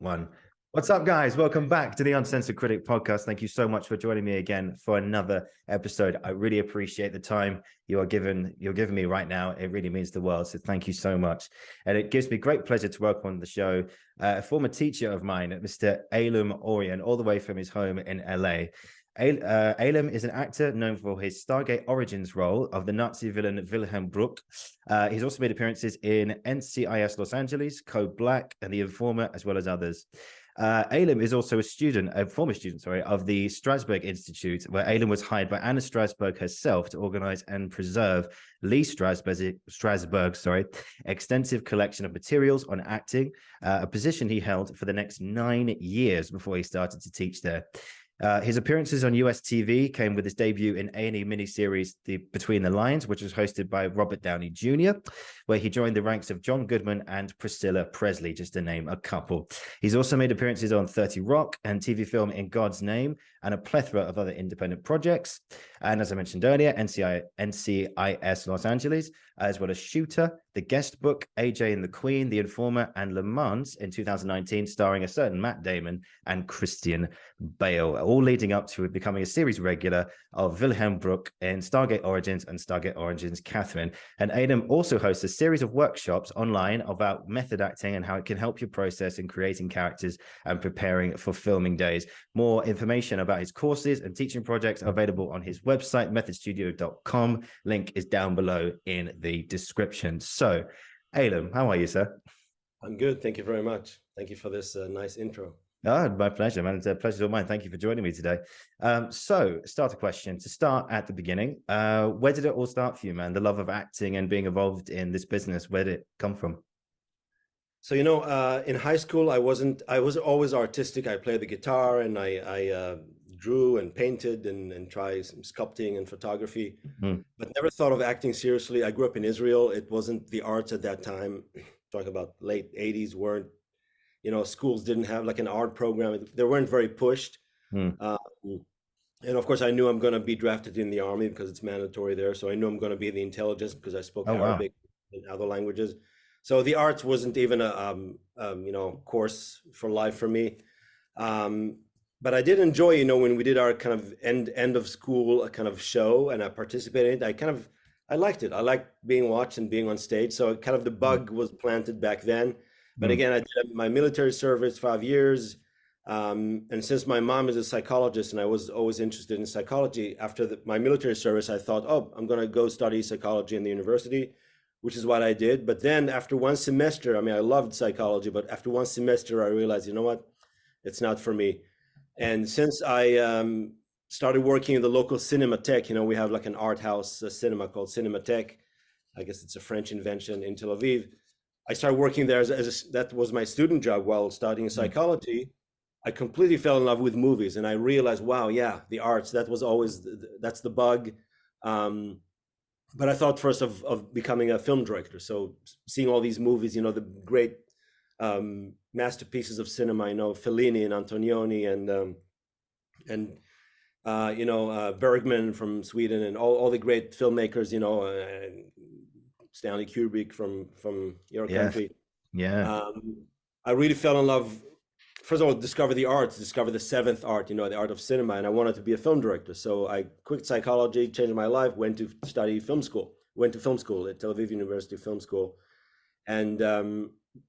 One. What's up, guys? Welcome back to the Uncensored Critic podcast. Thank you so much for joining me again for another episode. I really appreciate the time you're giving me right now. It really means the world. So thank you so much. And it gives me great pleasure to welcome on the show a former teacher of mine, Mr. Aylam Orian, all the way from his home in LA. Aylam is an actor known for his Stargate Origins role of the Nazi villain Wilhelm Brücke. He's also made appearances in NCIS Los Angeles, Code Black, and The Informer, as well as others. Aylam is also a former student, of the Strasberg Institute, where Aylam was hired by Anna Strasberg herself to organize and preserve Lee Strasberg's extensive collection of materials on acting, a position he held for the next 9 years before he started to teach there. His appearances on US TV came with his debut in A&E miniseries Between the Lines, which was hosted by Robert Downey Jr., where he joined the ranks of John Goodman and Priscilla Presley, just to name a couple. He's also made appearances on 30 Rock and TV film In God's Name, and a plethora of other independent projects. And as I mentioned earlier, NCIS Los Angeles, as well as Shooter, The Guest Book, AJ and the Queen, The Informer, and Le Mans in 2019, starring a certain Matt Damon and Christian Bale, all leading up to becoming a series regular of Wilhelm Brücke in Stargate Origins and Stargate Origins Catherine. And Aylam also hosts a series of workshops online about method acting and how it can help your process in creating characters and preparing for filming days. More information about his courses and teaching projects are available on his website, methodstudio.com. Link is down below in the description. So, Aylam, how are you, sir? I'm good. Thank you very much. Thank you for this nice intro. Oh, my pleasure, man. It's a pleasure all mine. Thank you for joining me today. So, start a question. To start at the beginning, where did it all start for you, man? The love of acting and being involved in this business, where did it come from? So, in high school, I was always artistic. I played the guitar and I drew and painted and tried some sculpting and photography, but never thought of acting seriously. I grew up in Israel. It wasn't the arts at that time. Talking about late 80s, weren't, schools didn't have like an art program. They weren't very pushed. And of course, I knew I'm going to be drafted in the army because it's mandatory there. So I knew I'm going to be the intelligence because I spoke Arabic and other languages. So the arts wasn't even a course for life for me. But I did enjoy, when we did our kind of end of school kind of show and I participated in it, I liked it. I liked being watched and being on stage. So kind of the bug was planted back then. But again, I did my military service 5 years. And since my mom is a psychologist and I was always interested in psychology, after my military service, I thought, I'm going to go study psychology in the university, which is what I did. But then after one semester, I loved psychology, but after one semester, I realized, you know what, it's not for me. And since I started working in the local Cinematheque, we have like an art house cinema called Cinematheque. I guess it's a French invention in Tel Aviv. I started working there that was my student job while studying psychology. I completely fell in love with movies and I realized, wow, yeah, the arts, that's the bug. But I thought first of becoming a film director. So seeing all these movies, the great masterpieces of cinema, Fellini and Antonioni and Bergman from Sweden and all the great filmmakers, Stanley Kubrick from your country. Yeah. I really fell in love. First of all, discover the arts, discover the seventh art, the art of cinema, and I wanted to be a film director. So I quit psychology, changed my life, went to study film school, at Tel Aviv University Film School, and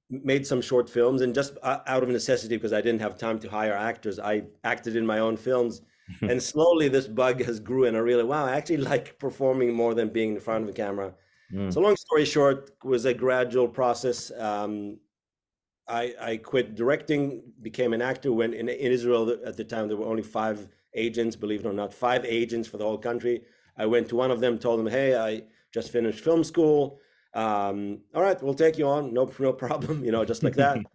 made some short films. And just out of necessity, because I didn't have time to hire actors, I acted in my own films. And slowly this bug has grew, and I realized, wow, I actually like performing more than being in front of the camera. So long story short, it was a gradual process. I quit directing, became an actor. When in Israel at the time, there were only 5 agents, believe it or not, 5 agents for the whole country. I went to one of them, told them, hey, I just finished film school. All right, we'll take you on, no problem, just like that.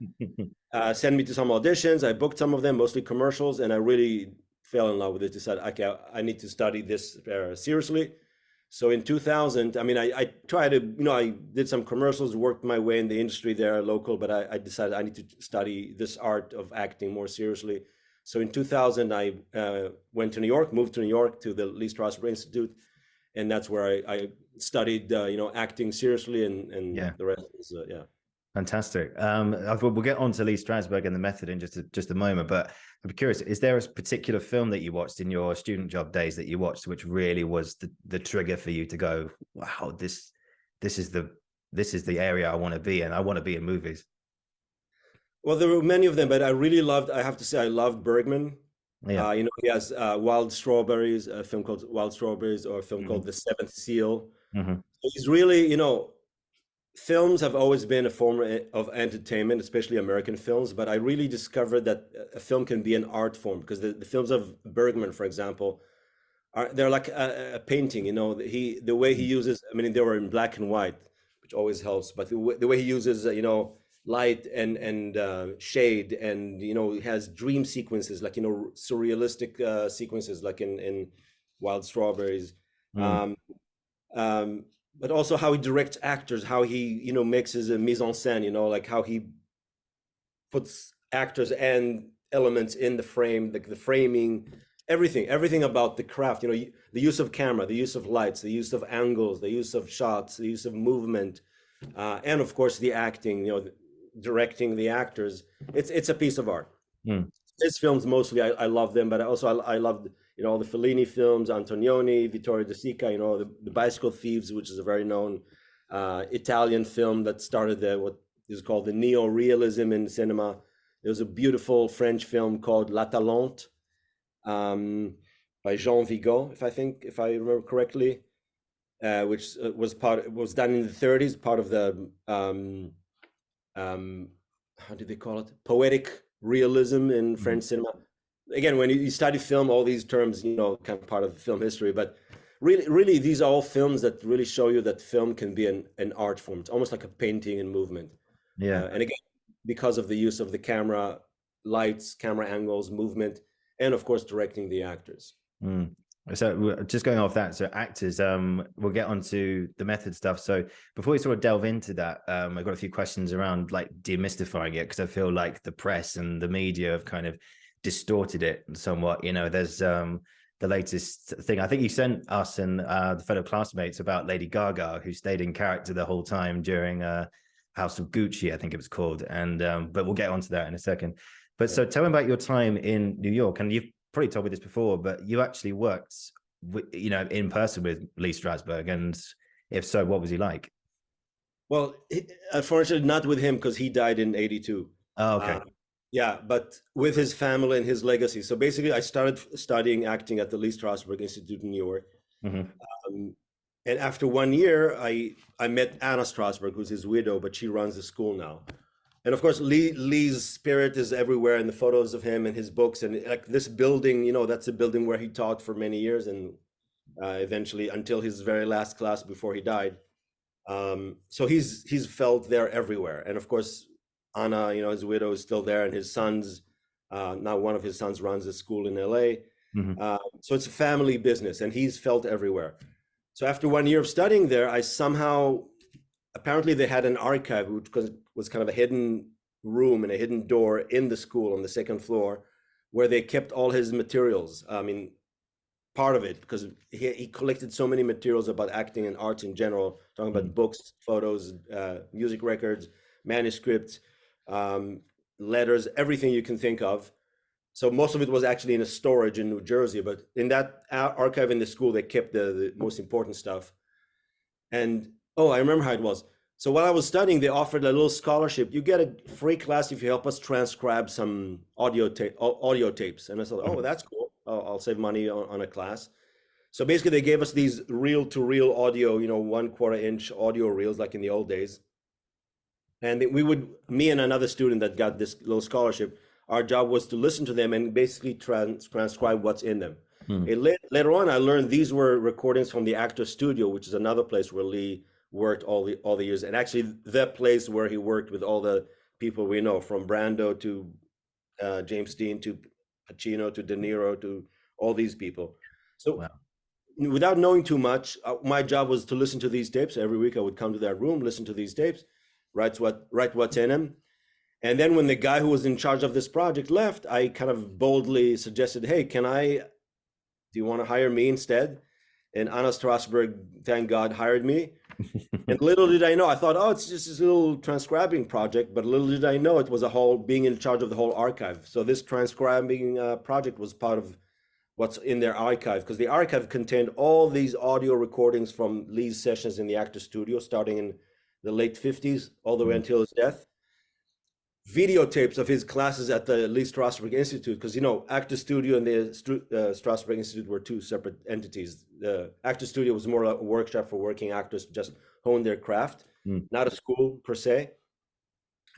Send me to some auditions. I booked some of them, mostly commercials, and I really fell in love with it. Decided, okay, I need to study this seriously. So in 2000, I tried to, I did some commercials, worked my way in the industry there, local, but I decided I need to study this art of acting more seriously. So in 2000, I went to New York, moved to New York to the Lee Strasberg Institute. And that's where I studied, acting seriously and the rest is, yeah. Fantastic. We'll get on to Lee Strasberg and the method in just a moment, but I'm curious, is there a particular film that you watched in your student job days that you watched, which really was the trigger for you to go, wow, this is the area I want to be in. I want to be in movies. Well, there were many of them, but I have to say, I loved Bergman. Yeah. He has Wild Strawberries, a film called Wild Strawberries, or a film Mm-hmm. called The Seventh Seal. Mm-hmm. So he's really, films have always been a form of entertainment, especially American films. But I really discovered that a film can be an art form, because the films of Bergman, for example, they're like a painting. The way he uses. I mean, they were in black and white, which always helps. But the way he uses, light and shade, and he has dream sequences, like surrealistic sequences, like in Wild Strawberries. Mm. Um, but also how he directs actors, how he makes his mise en scène, like how he puts actors and elements in the frame, like the framing, everything about the craft. The use of camera, the use of lights, the use of angles, the use of shots, the use of movement, and of course the acting. Directing the actors. It's a piece of art. Mm. His films mostly I love them, but also I loved all the Fellini films, Antonioni, Vittorio De Sica, the Bicycle Thieves, which is a very known Italian film that started what is called the neo-realism in cinema. There was a beautiful French film called La Talente, by Jean Vigo, if I remember correctly, which was done in the 30s, part of the how do they call it? Poetic realism in French cinema. Again, when you study film, all these terms, kind of part of film history, but really, these are all films that really show you that film can be an art form. It's almost like a painting in movement. Yeah. And again, because of the use of the camera, lights, camera angles, movement, and of course, directing the actors. Mm. So just going off that, so actors, we'll get onto the method stuff. So before we sort of delve into that, I've got a few questions around like demystifying it, because I feel like the press and the media have kind of distorted it somewhat. There's the latest thing. I think you sent us and the fellow classmates about Lady Gaga, who stayed in character the whole time during House of Gucci, I think it was called. And but we'll get onto that in a second. But so tell me about your time in New York, and you've probably told me this before, but you actually worked, in person with Lee Strasberg, and if so, what was he like? Well, unfortunately, not with him, because he died in '82. Oh, okay. Yeah, but with his family and his legacy. So basically, I started studying acting at the Lee Strasberg Institute in New York. Mm-hmm. And after 1 year, I met Anna Strasberg, who's his widow, but she runs the school now. And of course, Lee's spirit is everywhere in the photos of him and his books. And like this building, that's a building where he taught for many years, and eventually until his very last class before he died. So he's felt there everywhere. And of course, Anna, his widow, is still there, and his sons, now one of his sons runs a school in LA. Mm-hmm. So it's a family business, and he's felt everywhere. So after 1 year of studying there, apparently they had an archive, which was kind of a hidden room and a hidden door in the school on the second floor, where they kept all his materials. I mean, part of it, because he collected so many materials about acting and arts in general, talking about books, photos, music records, manuscripts, letters, everything you can think of. So most of it was actually in a storage in New Jersey, but in that archive in the school, they kept the most important stuff. And I remember how it was. So while I was studying, they offered a little scholarship. You get a free class if you help us transcribe some audio tapes. And I thought, that's cool. I'll save money on a class. So basically, they gave us these reel-to-reel audio, 1/4 inch audio reels, like in the old days. And me and another student that got this little scholarship, our job was to listen to them and basically transcribe what's in them. And later on, I learned these were recordings from the Actors Studio, which is another place where Lee worked all the years, and actually the place where he worked with all the people we know, from Brando to James Dean to Pacino to De Niro to all these people. So wow. Without knowing too much, my job was to listen to these tapes. Every week I would come to that room, listen to these tapes, write what's in them. And then when the guy who was in charge of this project left, I kind of boldly suggested, hey, do you want to hire me instead? And Anna Strasberg, thank God, hired me. And little did I know, I thought, oh, it's just this little transcribing project, but little did I know it was a whole, being in charge of the whole archive. So this transcribing project was part of what's in their archive, because the archive contained all these audio recordings from Lee's sessions in the actor studio, starting in the late 50s, all the way until his death. Videotapes of his classes at the Lee Strasberg Institute, because, you know, actor studio and the Strasberg Institute were two separate entities. The actor studio was more like a workshop for working actors to just hone their craft, not a school per se.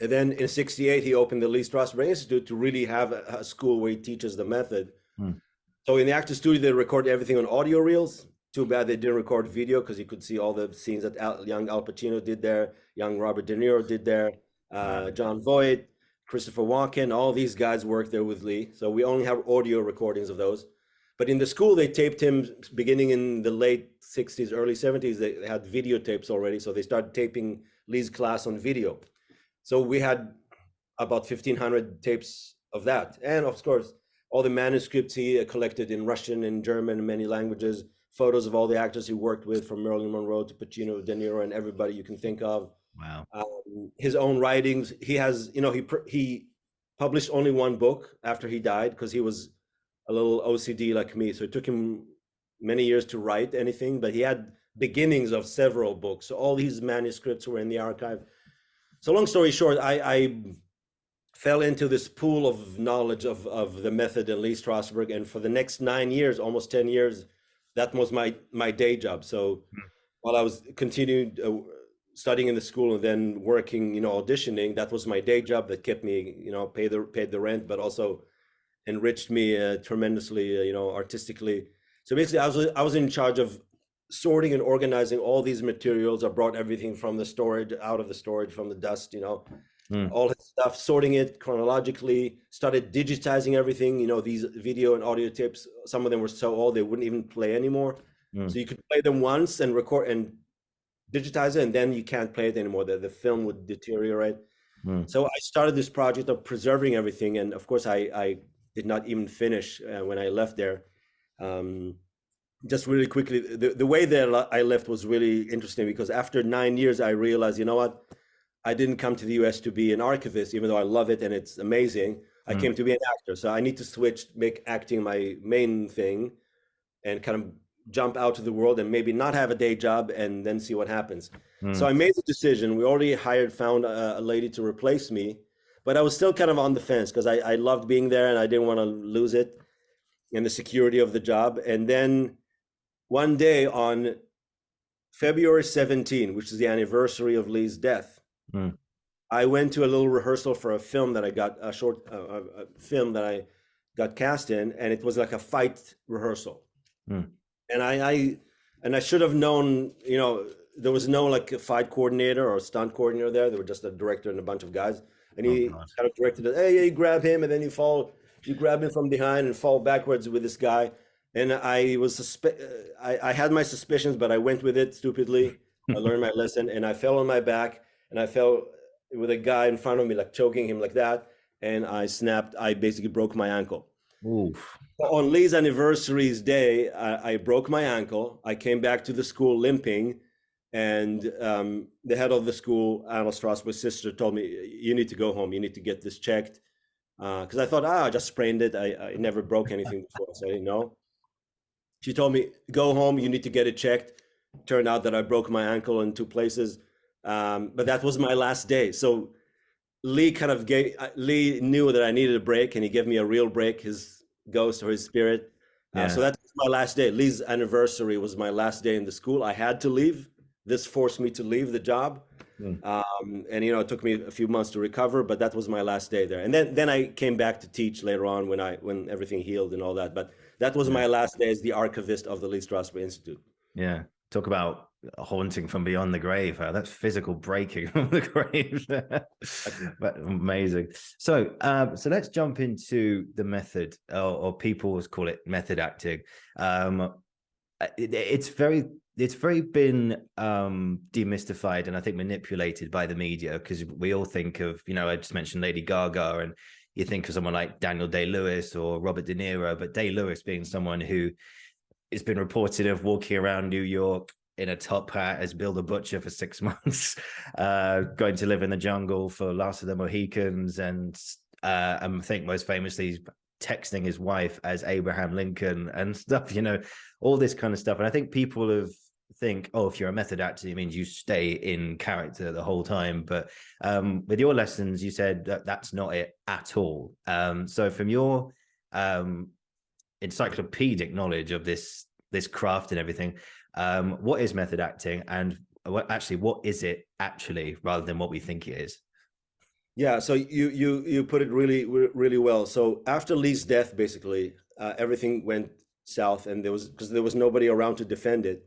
And then in '68, he opened the Lee Strasberg Institute to really have a school where he teaches the method. So in the actor studio, they record everything on audio reels. Too bad they didn't record video, because you could see all the scenes that young Al Pacino did there, young Robert De Niro did there, John Voight, Christopher Walken, all these guys worked there with Lee. So we only have audio recordings of those. But in the school, they taped him beginning in the late 60s, early 70s. They had videotapes already. So they started taping Lee's class on video. So we had about 1,500 tapes of that. And of course, all the manuscripts he collected in Russian and German and many languages, photos of all the actors he worked with, from Marilyn Monroe to Pacino, De Niro, and everybody you can think of. Wow. His own writings. He has, you know, he published only one book after he died, because he was a little OCD like me. So it took him many years to write anything, but he had beginnings of several books. So all these manuscripts were in the archive. So long story short, I fell into this pool of knowledge of the method in Lee Strasberg. And for the next 9 years, almost 10 years, that was my day job. So while I was continued studying in the school and then working, you know, auditioning, that was my day job that kept me, you know, paid the rent, but also enriched me tremendously, you know, artistically. So basically, I was in charge of sorting and organizing all these materials. I brought everything from the storage, out of the storage, from the dust, you know, all his stuff, sorting it chronologically, started digitizing everything, you know, these video and audio tapes. Some of them were so old, they wouldn't even play anymore. So you could play them once and record and digitize it, and then you can't play it anymore. The film would deteriorate. So I started this project of preserving everything. And of course, I did not even finish when I left there. Just really quickly, the way that I left was really interesting, because after 9 years, I realized, you know what? I didn't come to the US to be an archivist, even though I love it and it's amazing. I came to be an actor. So I need to switch, make acting my main thing, and kind of jump out to the world and maybe not have a day job and then see what happens. So I made the decision. We already found a lady to replace me, but I was still kind of on the fence, because I loved being there and I didn't want to lose it and the security of the job. And then one day on February 17, which is the anniversary of Lee's death, I went to a little rehearsal for a film that I got, a short film that I got cast in, and it was like a fight rehearsal. And I should have known, you know, there was no like a fight coordinator or stunt coordinator there. There were just a director and a bunch of guys. And he kind of directed it, hey, grab him, and then you grab him from behind and fall backwards with this guy. And I had my suspicions, but I went with it stupidly. I learned my lesson, and I fell on my back, and I fell with a guy in front of me, like choking him like that. And I basically broke my ankle. Oof. On Lee's anniversary's day, I broke my ankle. I came back to the school limping, and the head of the school, Anna Strasberg's sister, told me, you need to go home. You need to get this checked. Because I thought, I just sprained it. I never broke anything before, so I didn't know. She told me, go home. You need to get it checked. Turned out that I broke my ankle in 2 places. But that was my last day. So Lee knew that I needed a break, and he gave me a real break, his ghost or his spirit. So that was my last day. Lee's anniversary was my last day in the school. I had to leave. This forced me to leave the job. And, you know, it took me a few months to recover, but that was my last day there. And then I came back to teach later on when everything healed and all that. But that was my last day as the archivist of the Lee Strasberg Institute. Yeah. Talk about haunting from beyond the grave. That's physical breaking from the grave. But amazing. So let's jump into the method, or people always call it method acting. It's very been demystified and I think manipulated by the media, because we all think of, you know, I just mentioned Lady Gaga, and you think of someone like Daniel Day-Lewis or Robert De Niro, but Day-Lewis being someone who has been reported of walking around New York in a top hat as Bill the Butcher for 6 months, going to live in the jungle for Last of the Mohicans, and I think most famously texting his wife as Abraham Lincoln and stuff, all this kind of stuff. And I think people think, oh, if you're a method actor, it means you stay in character the whole time. But with your lessons, you said that's not it at all. So from your encyclopedic knowledge of this craft and everything, what is method acting, and what is it actually, rather than what we think it is? Yeah, so you put it really well. So after Lee's death, basically, everything went south, and because there was nobody around to defend it.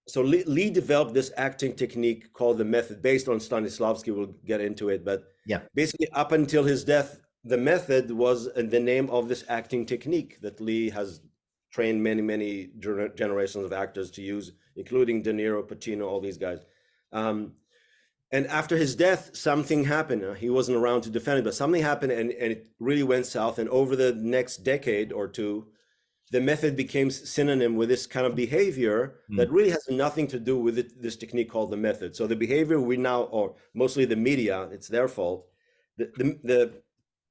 So Lee developed this acting technique called the method, based on Stanislavski. We'll get into it, but yeah, basically up until his death, the method was the name of this acting technique that Lee has trained many generations of actors to use, including De Niro, Pacino, all these guys. And after his death, something happened. He wasn't around to defend it, but something happened, and it really went south. And over the next decade or two, the method became synonym with this kind of behavior that really has nothing to do with this technique called the method. So the behavior we now, or mostly the media, it's their fault.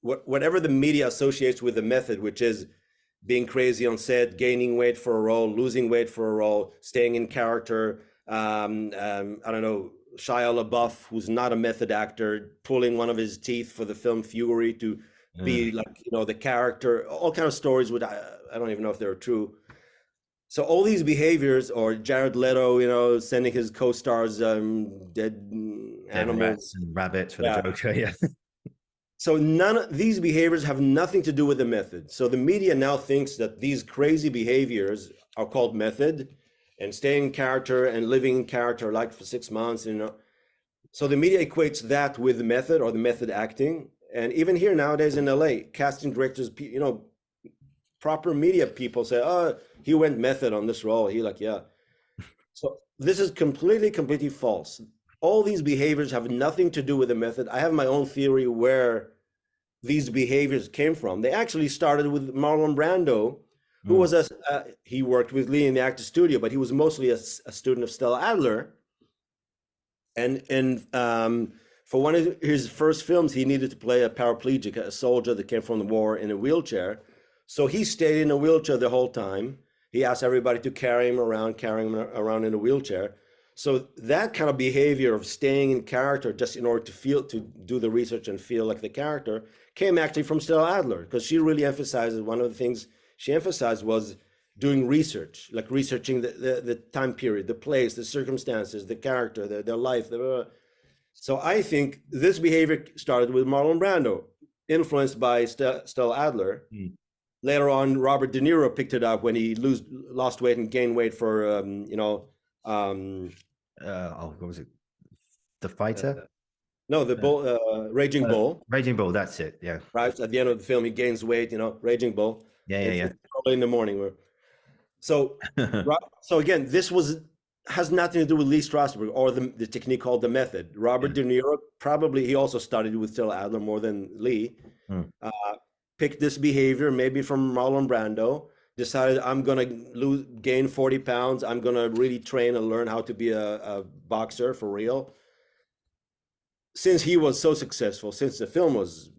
Whatever the media associates with the method, which is being crazy on set, gaining weight for a role, losing weight for a role, staying in character, I don't know, Shia LaBeouf, who's not a method actor, pulling one of his teeth for the film Fury to be like, the character, all kind of stories which I don't even know if they're true. So all these behaviors, or Jared Leto, sending his co-stars dead animals and rabbits for the Joker, yeah. So none of these behaviors have nothing to do with the method. So the media now thinks that these crazy behaviors are called method, and staying in character and living in character like for 6 months, So the media equates that with the method, or the method acting. And even here nowadays in LA, casting directors, proper media people say, oh, he went method on this role. Yeah. So this is completely false. All these behaviors have nothing to do with the method. I have my own theory where these behaviors came from. They actually started with Marlon Brando, who was he worked with Lee in the actor studio, but he was mostly a student of Stella Adler. And for one of his first films, he needed to play a paraplegic, a soldier that came from the war in a wheelchair. So he stayed in a wheelchair the whole time. He asked everybody to carry him around in a wheelchair. So that kind of behavior of staying in character just in order to do the research and feel like the character came actually from Stella Adler, because she really emphasizes, one of the things she emphasized was doing research, like researching the time period, the place, the circumstances, the character, their life. So I think this behavior started with Marlon Brando, influenced by Stella Adler. Later on, Robert De Niro picked it up when he lost weight and gained weight for, what was it? The Fighter? No, the Bull, Raging Bull. Raging Bull, that's it, yeah. Right, at the end of the film, he gains weight, Raging Bull. Yeah. Early in the morning. So again, this has nothing to do with Lee Strasberg or the technique called the method. Robert De Niro, probably he also studied with Stella Adler more than Lee. Picked this behavior maybe from Marlon Brando, decided I'm going to gain 40 pounds. I'm going to really train and learn how to be a boxer for real. Since he was so successful, since the film was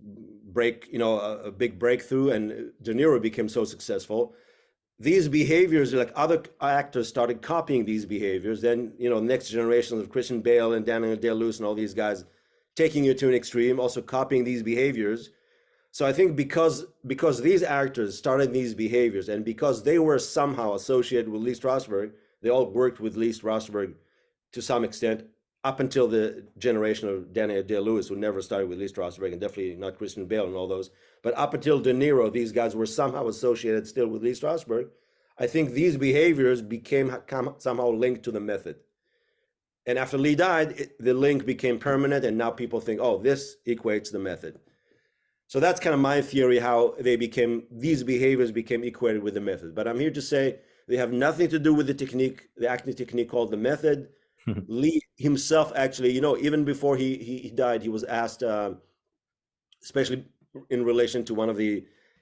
a big breakthrough, and De Niro became so successful, these behaviors, like other actors started copying these behaviors. Then, next generation of Christian Bale and Daniel Day-Lewis and all these guys taking it to an extreme, also copying these behaviors. So I think because these actors started these behaviors, and because they were somehow associated with Lee Strasberg, they all worked with Lee Strasberg to some extent, up until the generation of Daniel Day-Lewis, who never started with Lee Strasberg, and definitely not Christian Bale and all those. But up until De Niro, these guys were somehow associated still with Lee Strasberg. I think these behaviors became somehow linked to the method. And after Lee died, the link became permanent, and now people think, oh, this equates the method. So that's kind of my theory, how these behaviors became equated with the method. But I'm here to say they have nothing to do with the technique, the acting technique called the method. Lee himself, actually, even before he died, he was asked, especially in relation to one of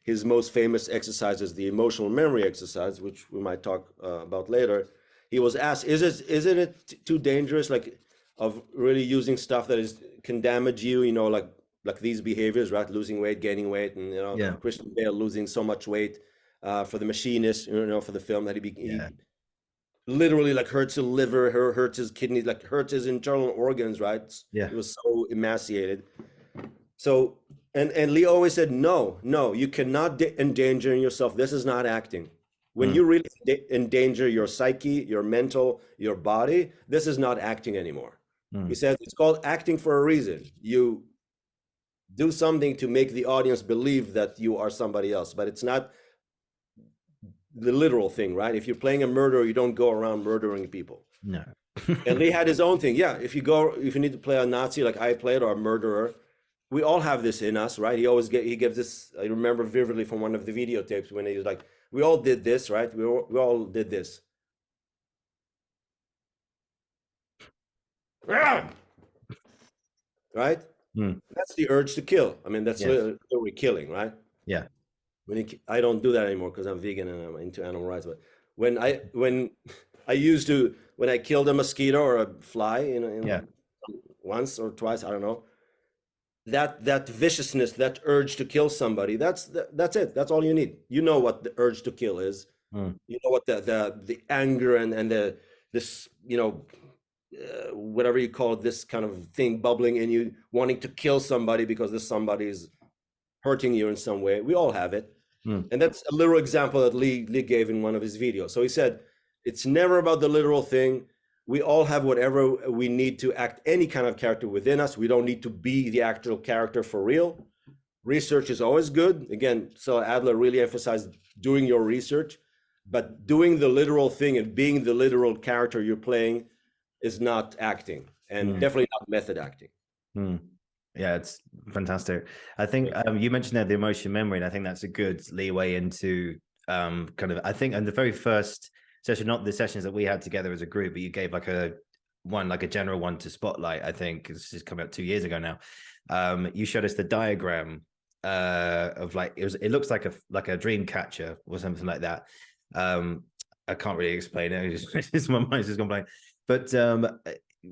his most famous exercises, the emotional memory exercise, which we might talk about later. he was asked, isn't it too dangerous, like, of really using stuff that can damage you, you know, like these behaviors, right? Losing weight, gaining weight, and, you know, Yeah. Christian Bale losing so much weight for The Machinist, you know, for the film that he literally, like, hurts his liver, hurts his kidneys, like hurts his internal organs, right? Yeah. He was so emaciated. So, and Lee always said, no, you cannot endanger yourself. This is not acting. When you really endanger your psyche, your mental, your body, this is not acting anymore. He says it's called acting for a reason. You do something to make the audience believe that you are somebody else, but it's not the literal thing, right? If you're playing a murderer, you don't go around murdering people. No. And Lee had his own thing. Yeah, if you need to play a Nazi like I played, or a murderer, we all have this in us, right? He gives this. I remember vividly from one of the videotapes when he was like, "We all did this, right? We all did this." Right? That's the urge to kill. I mean, that's literally killing, right? Yeah. I don't do that anymore because I'm vegan and I'm into animal rights. But when I killed a mosquito or a fly, you know, once or twice, I don't know, that viciousness, that urge to kill somebody, that's it. That's all you need. You know what the urge to kill is. You know what the anger and this, you know, whatever you call it, this kind of thing bubbling in you, wanting to kill somebody because this somebody is hurting you in some way. We all have it. And that's a literal example that Lee gave in one of his videos. So he said, it's never about the literal thing. We all have whatever we need to act any kind of character within us. We don't need to be the actual character for real. Research is always good. Again, Stella Adler really emphasized doing your research, but doing the literal thing and being the literal character you're playing is not acting, and definitely not method acting. Yeah, it's fantastic. I think you mentioned there the emotion memory, and I think that's a good leeway into kind of, I think in the very first session, not the sessions that we had together as a group, but you gave like a general one to Spotlight. I think this is coming up 2 years ago now. You showed us the diagram of like, it looks like a dream catcher or something like that. I can't really explain it. It's my mind's just gone blank. But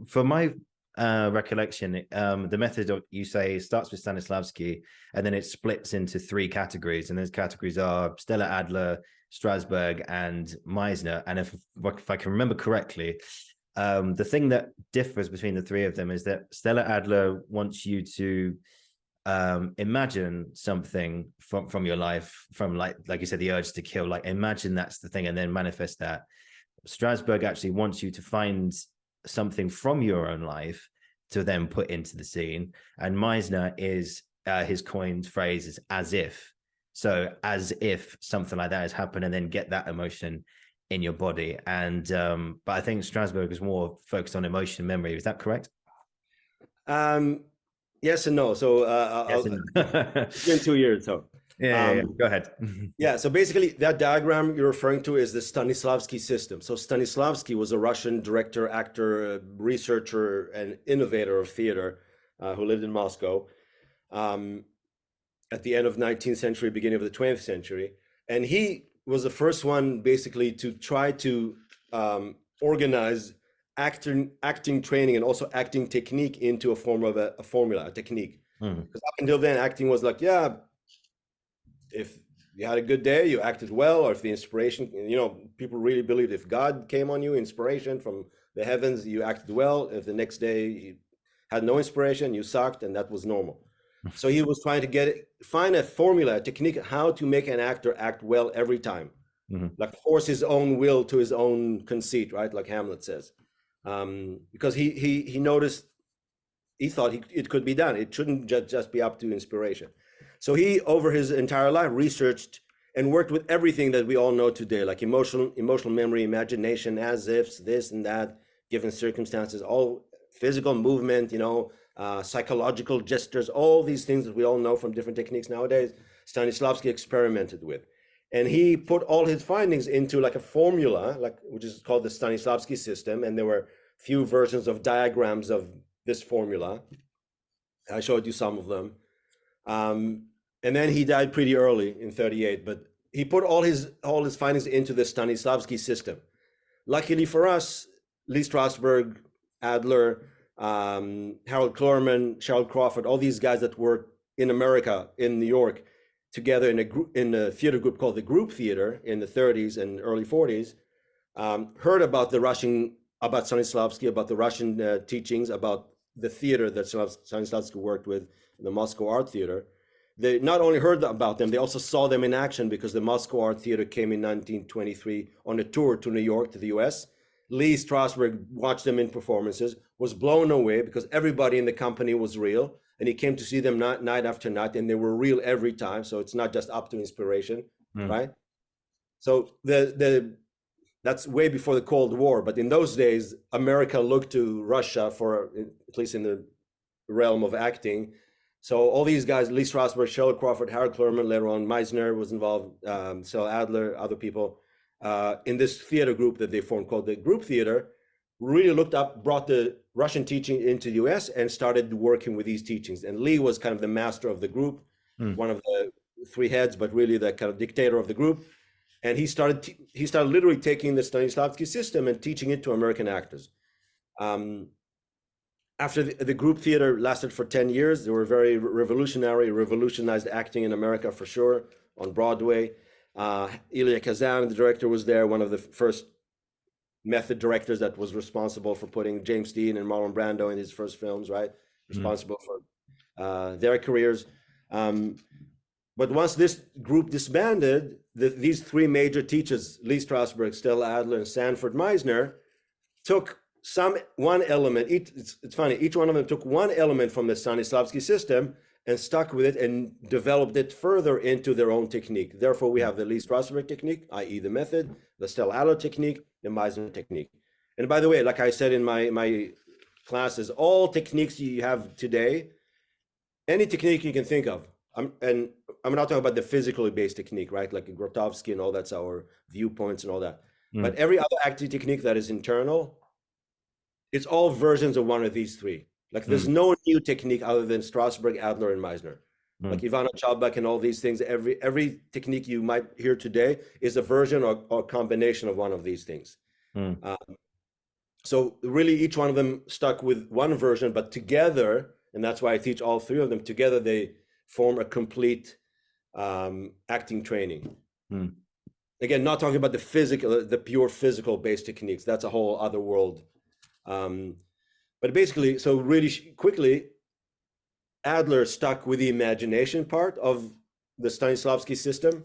for my recollection, the method you say starts with Stanislavski, and then it splits into 3 categories, and those categories are Stella Adler, Strasberg, and Meisner. And if I can remember correctly, the thing that differs between the 3 of them is that Stella Adler wants you to imagine something from your life, from like you said, the urge to kill, like imagine that's the thing and then manifest that. Strasberg actually wants you to find something from your own life to then put into the scene. And Meisner is his coined phrase is as if. So as if something like that has happened, and then get that emotion in your body. And but I think Strasberg is more focused on emotion memory. Is that correct? Yes and no. So it's been 2 years. So yeah. Go ahead. Yeah. So basically, that diagram you're referring to is the Stanislavski system. So Stanislavski was a Russian director, actor, researcher, and innovator of theater who lived in Moscow at the end of the 19th century, beginning of the 20th century. And he was the first one basically to try to organize acting training and also acting technique into a form of a formula, a technique. Because up until then, acting was like, yeah, if you had a good day, you acted well, or if the inspiration, you know, people really believed if God came on you, inspiration from the heavens, you acted well. If the next day you had no inspiration, you sucked, and that was normal. So he was trying to find a formula, a technique, how to make an actor act well every time, like force his own will to his own conceit, right? Like Hamlet says. Because he noticed, he thought it could be done. It shouldn't just be up to inspiration. So he, over his entire life, researched and worked with everything that we all know today, like emotional memory, imagination, as ifs, this and that, given circumstances, all physical movement, you know, psychological gestures, all these things that we all know from different techniques nowadays, Stanislavski experimented with. And he put all his findings into like a formula, which is called the Stanislavski system. And there were few versions of diagrams of this formula. I showed you some of them. And then he died pretty early in 1938, but he put all his findings into the Stanislavski system. Luckily for us, Lee Strasberg, Adler, Harold Clurman, Cheryl Crawford, all these guys that worked in America, in New York, together in a theater group called the Group Theater in the 30s and early 40s, heard about about Stanislavski, about the Russian teachings, about the theater that Stanislavski worked with, the Moscow Art Theater. They not only heard about them, they also saw them in action, because the Moscow Art Theater came in 1923 on a tour to New York, to the US. Lee Strasberg watched them in performances, was blown away because everybody in the company was real, and he came to see them night after night, and they were real every time. So it's not just up to inspiration, right? So that's way before the Cold War, but in those days, America looked to Russia for, at least in the realm of acting. So all these guys, Lee Strasberg, Cheryl Crawford, Harold Clurman, later on Meisner was involved, Sel Adler, other people, in this theater group that they formed called the Group Theater, really looked up, brought the Russian teaching into the US and started working with these teachings. And Lee was kind of the master of the group, one of the three heads, but really the kind of dictator of the group. And he started literally taking the Stanislavski system and teaching it to American actors. After the Group Theater lasted for 10 years, they were very revolutionary, revolutionized acting in America for sure, on Broadway. Ilya Kazan, the director, was there, one of the first method directors that was responsible for putting James Dean and Marlon Brando in his first films, right? Responsible for their careers. But once this group disbanded, these three major teachers, Lee Strasberg, Stella Adler, and Sanford Meisner, took one element. It's funny, each one of them took one element from the Stanislavski system and stuck with it and developed it further into their own technique. Therefore, we have the Lee Strasberg technique, i.e. the method, the Stella Adler technique, the Meisner technique. And by the way, like I said in my classes, all techniques you have today, any technique you can think of, and I'm not talking about the physically based technique, right? Like Grotowski and all that's our viewpoints and all that. But every other acting technique that is internal, it's all versions of one of these three. Like there's no new technique other than Strasberg, Adler, and Meisner. Like Ivana Chalbak and all these things, every technique you might hear today is a version or combination of one of these things. So really each one of them stuck with one version, but together, and that's why I teach all three of them, together they form a complete acting training. Again, not talking about the pure physical based techniques. That's a whole other world. But basically, so really quickly, Adler stuck with the imagination part of the Stanislavski system.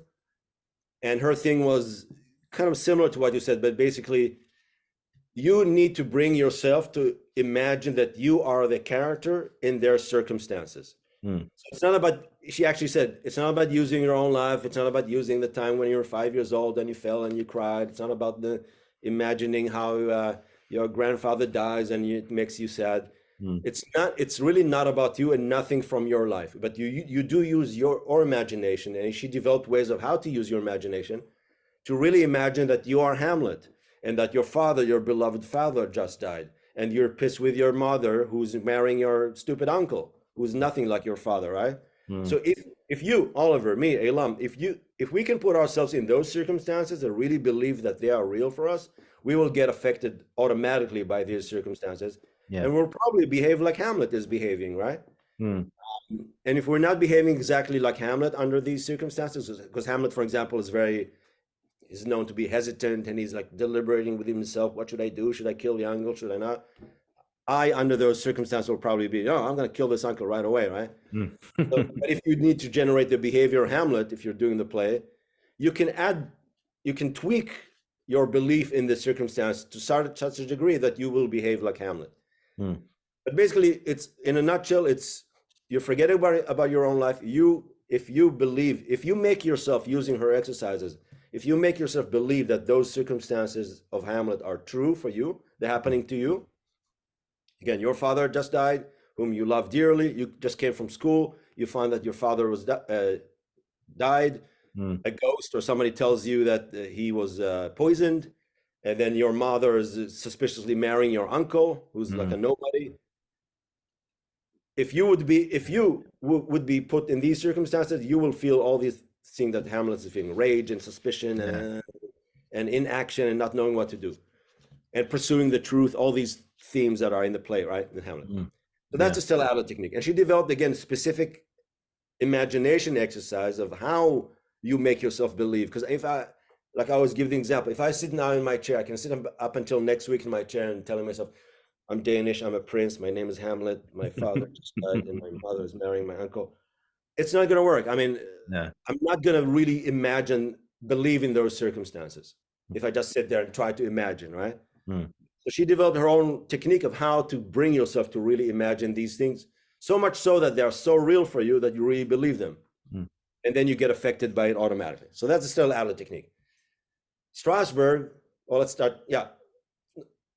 And her thing was kind of similar to what you said, but basically, you need to bring yourself to imagine that you are the character in their circumstances. So it's not about, she actually said, it's not about using your own life. It's not about using the time when you were 5 years old and you fell and you cried. It's not about imagining how your grandfather dies and it makes you sad. It's really not about you and nothing from your life, but you do use your imagination. And she developed ways of how to use your imagination to really imagine that you are Hamlet and that your father, your beloved father, just died. And you're pissed with your mother who's marrying your stupid uncle, who's nothing like your father, right? So if you, Oliver, me, Aylam, if we can put ourselves in those circumstances and really believe that they are real for us, we will get affected automatically by these circumstances. And we'll probably behave like Hamlet is behaving, right? And if we're not behaving exactly like Hamlet under these circumstances, because Hamlet, for example, is known to be hesitant and he's like deliberating with himself, what should I do? Should I kill the uncle? Should I not? Under those circumstances, will probably be, oh, I'm going to kill this uncle right away, right? But if you need to generate the behavior of Hamlet, if you're doing the play, you can tweak your belief in the circumstance to such a degree that you will behave like Hamlet. But basically, it's in a nutshell, you forget about your own life. If you make yourself, using her exercises, if you make yourself believe that those circumstances of Hamlet are true for you, they're happening to you. Again, your father just died, whom you love dearly. You just came from school. You find that your father was died. A ghost or somebody tells you that he was poisoned, and then your mother is suspiciously marrying your uncle, who's like a nobody. If you would be put in these circumstances, you will feel all these things that Hamlet is feeling: rage and suspicion and inaction and not knowing what to do. and pursuing the truth, all these themes that are in the play, right, in Hamlet. So that's a still Adler technique. And she developed, again, specific imagination exercise of how you make yourself believe. Because if I, like I always give the example, if I sit now in my chair, I can sit up until next week in my chair and telling myself, I'm Danish, I'm a prince, my name is Hamlet, my father just died, and my mother is marrying my uncle. It's not going to work. I mean, I'm not going to really believe in those circumstances if I just sit there and try to imagine, right? So she developed her own technique of how to bring yourself to really imagine these things, so much so that they're so real for you that you really believe them. And then you get affected by it automatically. So that's still Adler technique. Strasberg, well, let's start with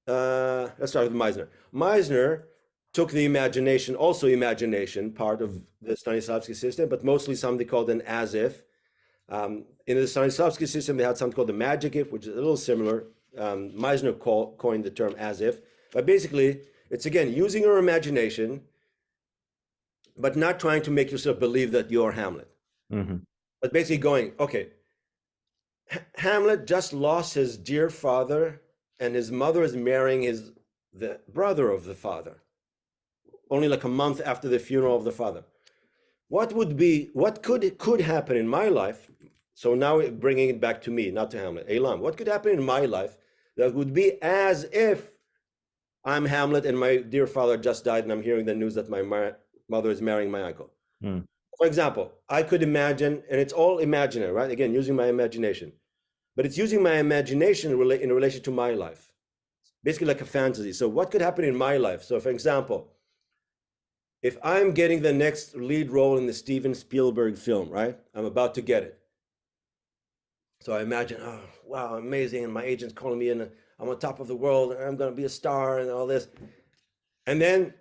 Meisner. Meisner took the imagination part of the Stanislavski system, but mostly something called an as-if. In the Stanislavski system, they had something called the magic if, which is a little similar. Meisner coined the term as-if. But basically, it's, again, using your imagination, but not trying to make yourself believe that you're Hamlet. But basically going, okay, Hamlet just lost his dear father, and his mother is marrying the brother of the father, only like a month after the funeral of the father. What could happen in my life? So now bringing it back to me, not to Hamlet. Aylam, what could happen in my life that would be as if I'm Hamlet and my dear father just died and I'm hearing the news that my mother is marrying my uncle? For example, I could imagine, and it's all imaginary, right? Again, using my imagination. But it's using my imagination in relation to my life. Basically like a fantasy. So what could happen in my life? So for example, if I'm getting the next lead role in the Steven Spielberg film, right? I'm about to get it. So I imagine, oh, wow, amazing. And my agent's calling me and I'm on top of the world and I'm going to be a star and all this. And then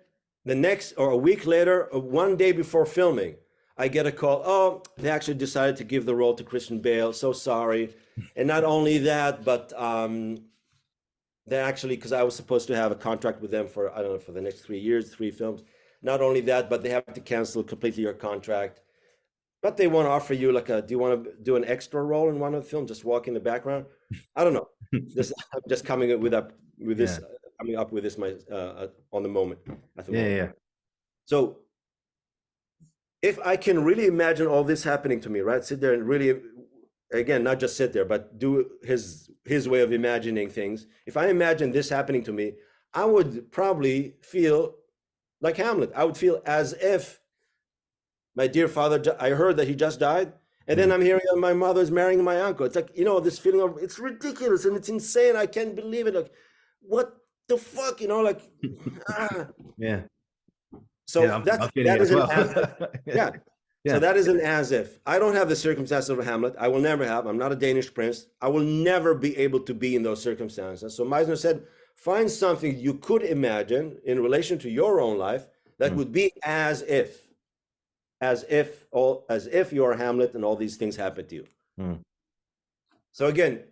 the next, or a week later, or one day before filming, I get a call. Oh, they actually decided to give the role to Christian Bale. So sorry. And not only that, but they actually, because I was supposed to have a contract with them for, I don't know, for the next 3 years, 3 films. Not only that, but they have to cancel completely your contract. But they want to offer you like do you want to do an extra role in one of the films? Just walk in the background? I don't know. I'm just coming up with this on the moment. At the moment. So if I can really imagine all this happening to me, right? Sit there and really, again, not just sit there, but do his way of imagining things. If I imagine this happening to me, I would probably feel like Hamlet. I would feel as if my dear father, I heard that he just died, and then I'm hearing that my mother's marrying my uncle. It's like, this feeling of, it's ridiculous and it's insane. I can't believe it. Like, what the fuck, like, Yeah. So that is an as if. So that is an as if. I don't have the circumstances of Hamlet. I will never have. I'm not a Danish prince. I will never be able to be in those circumstances. So Meisner said, find something you could imagine in relation to your own life that would be as if you are Hamlet and all these things happen to you. So again,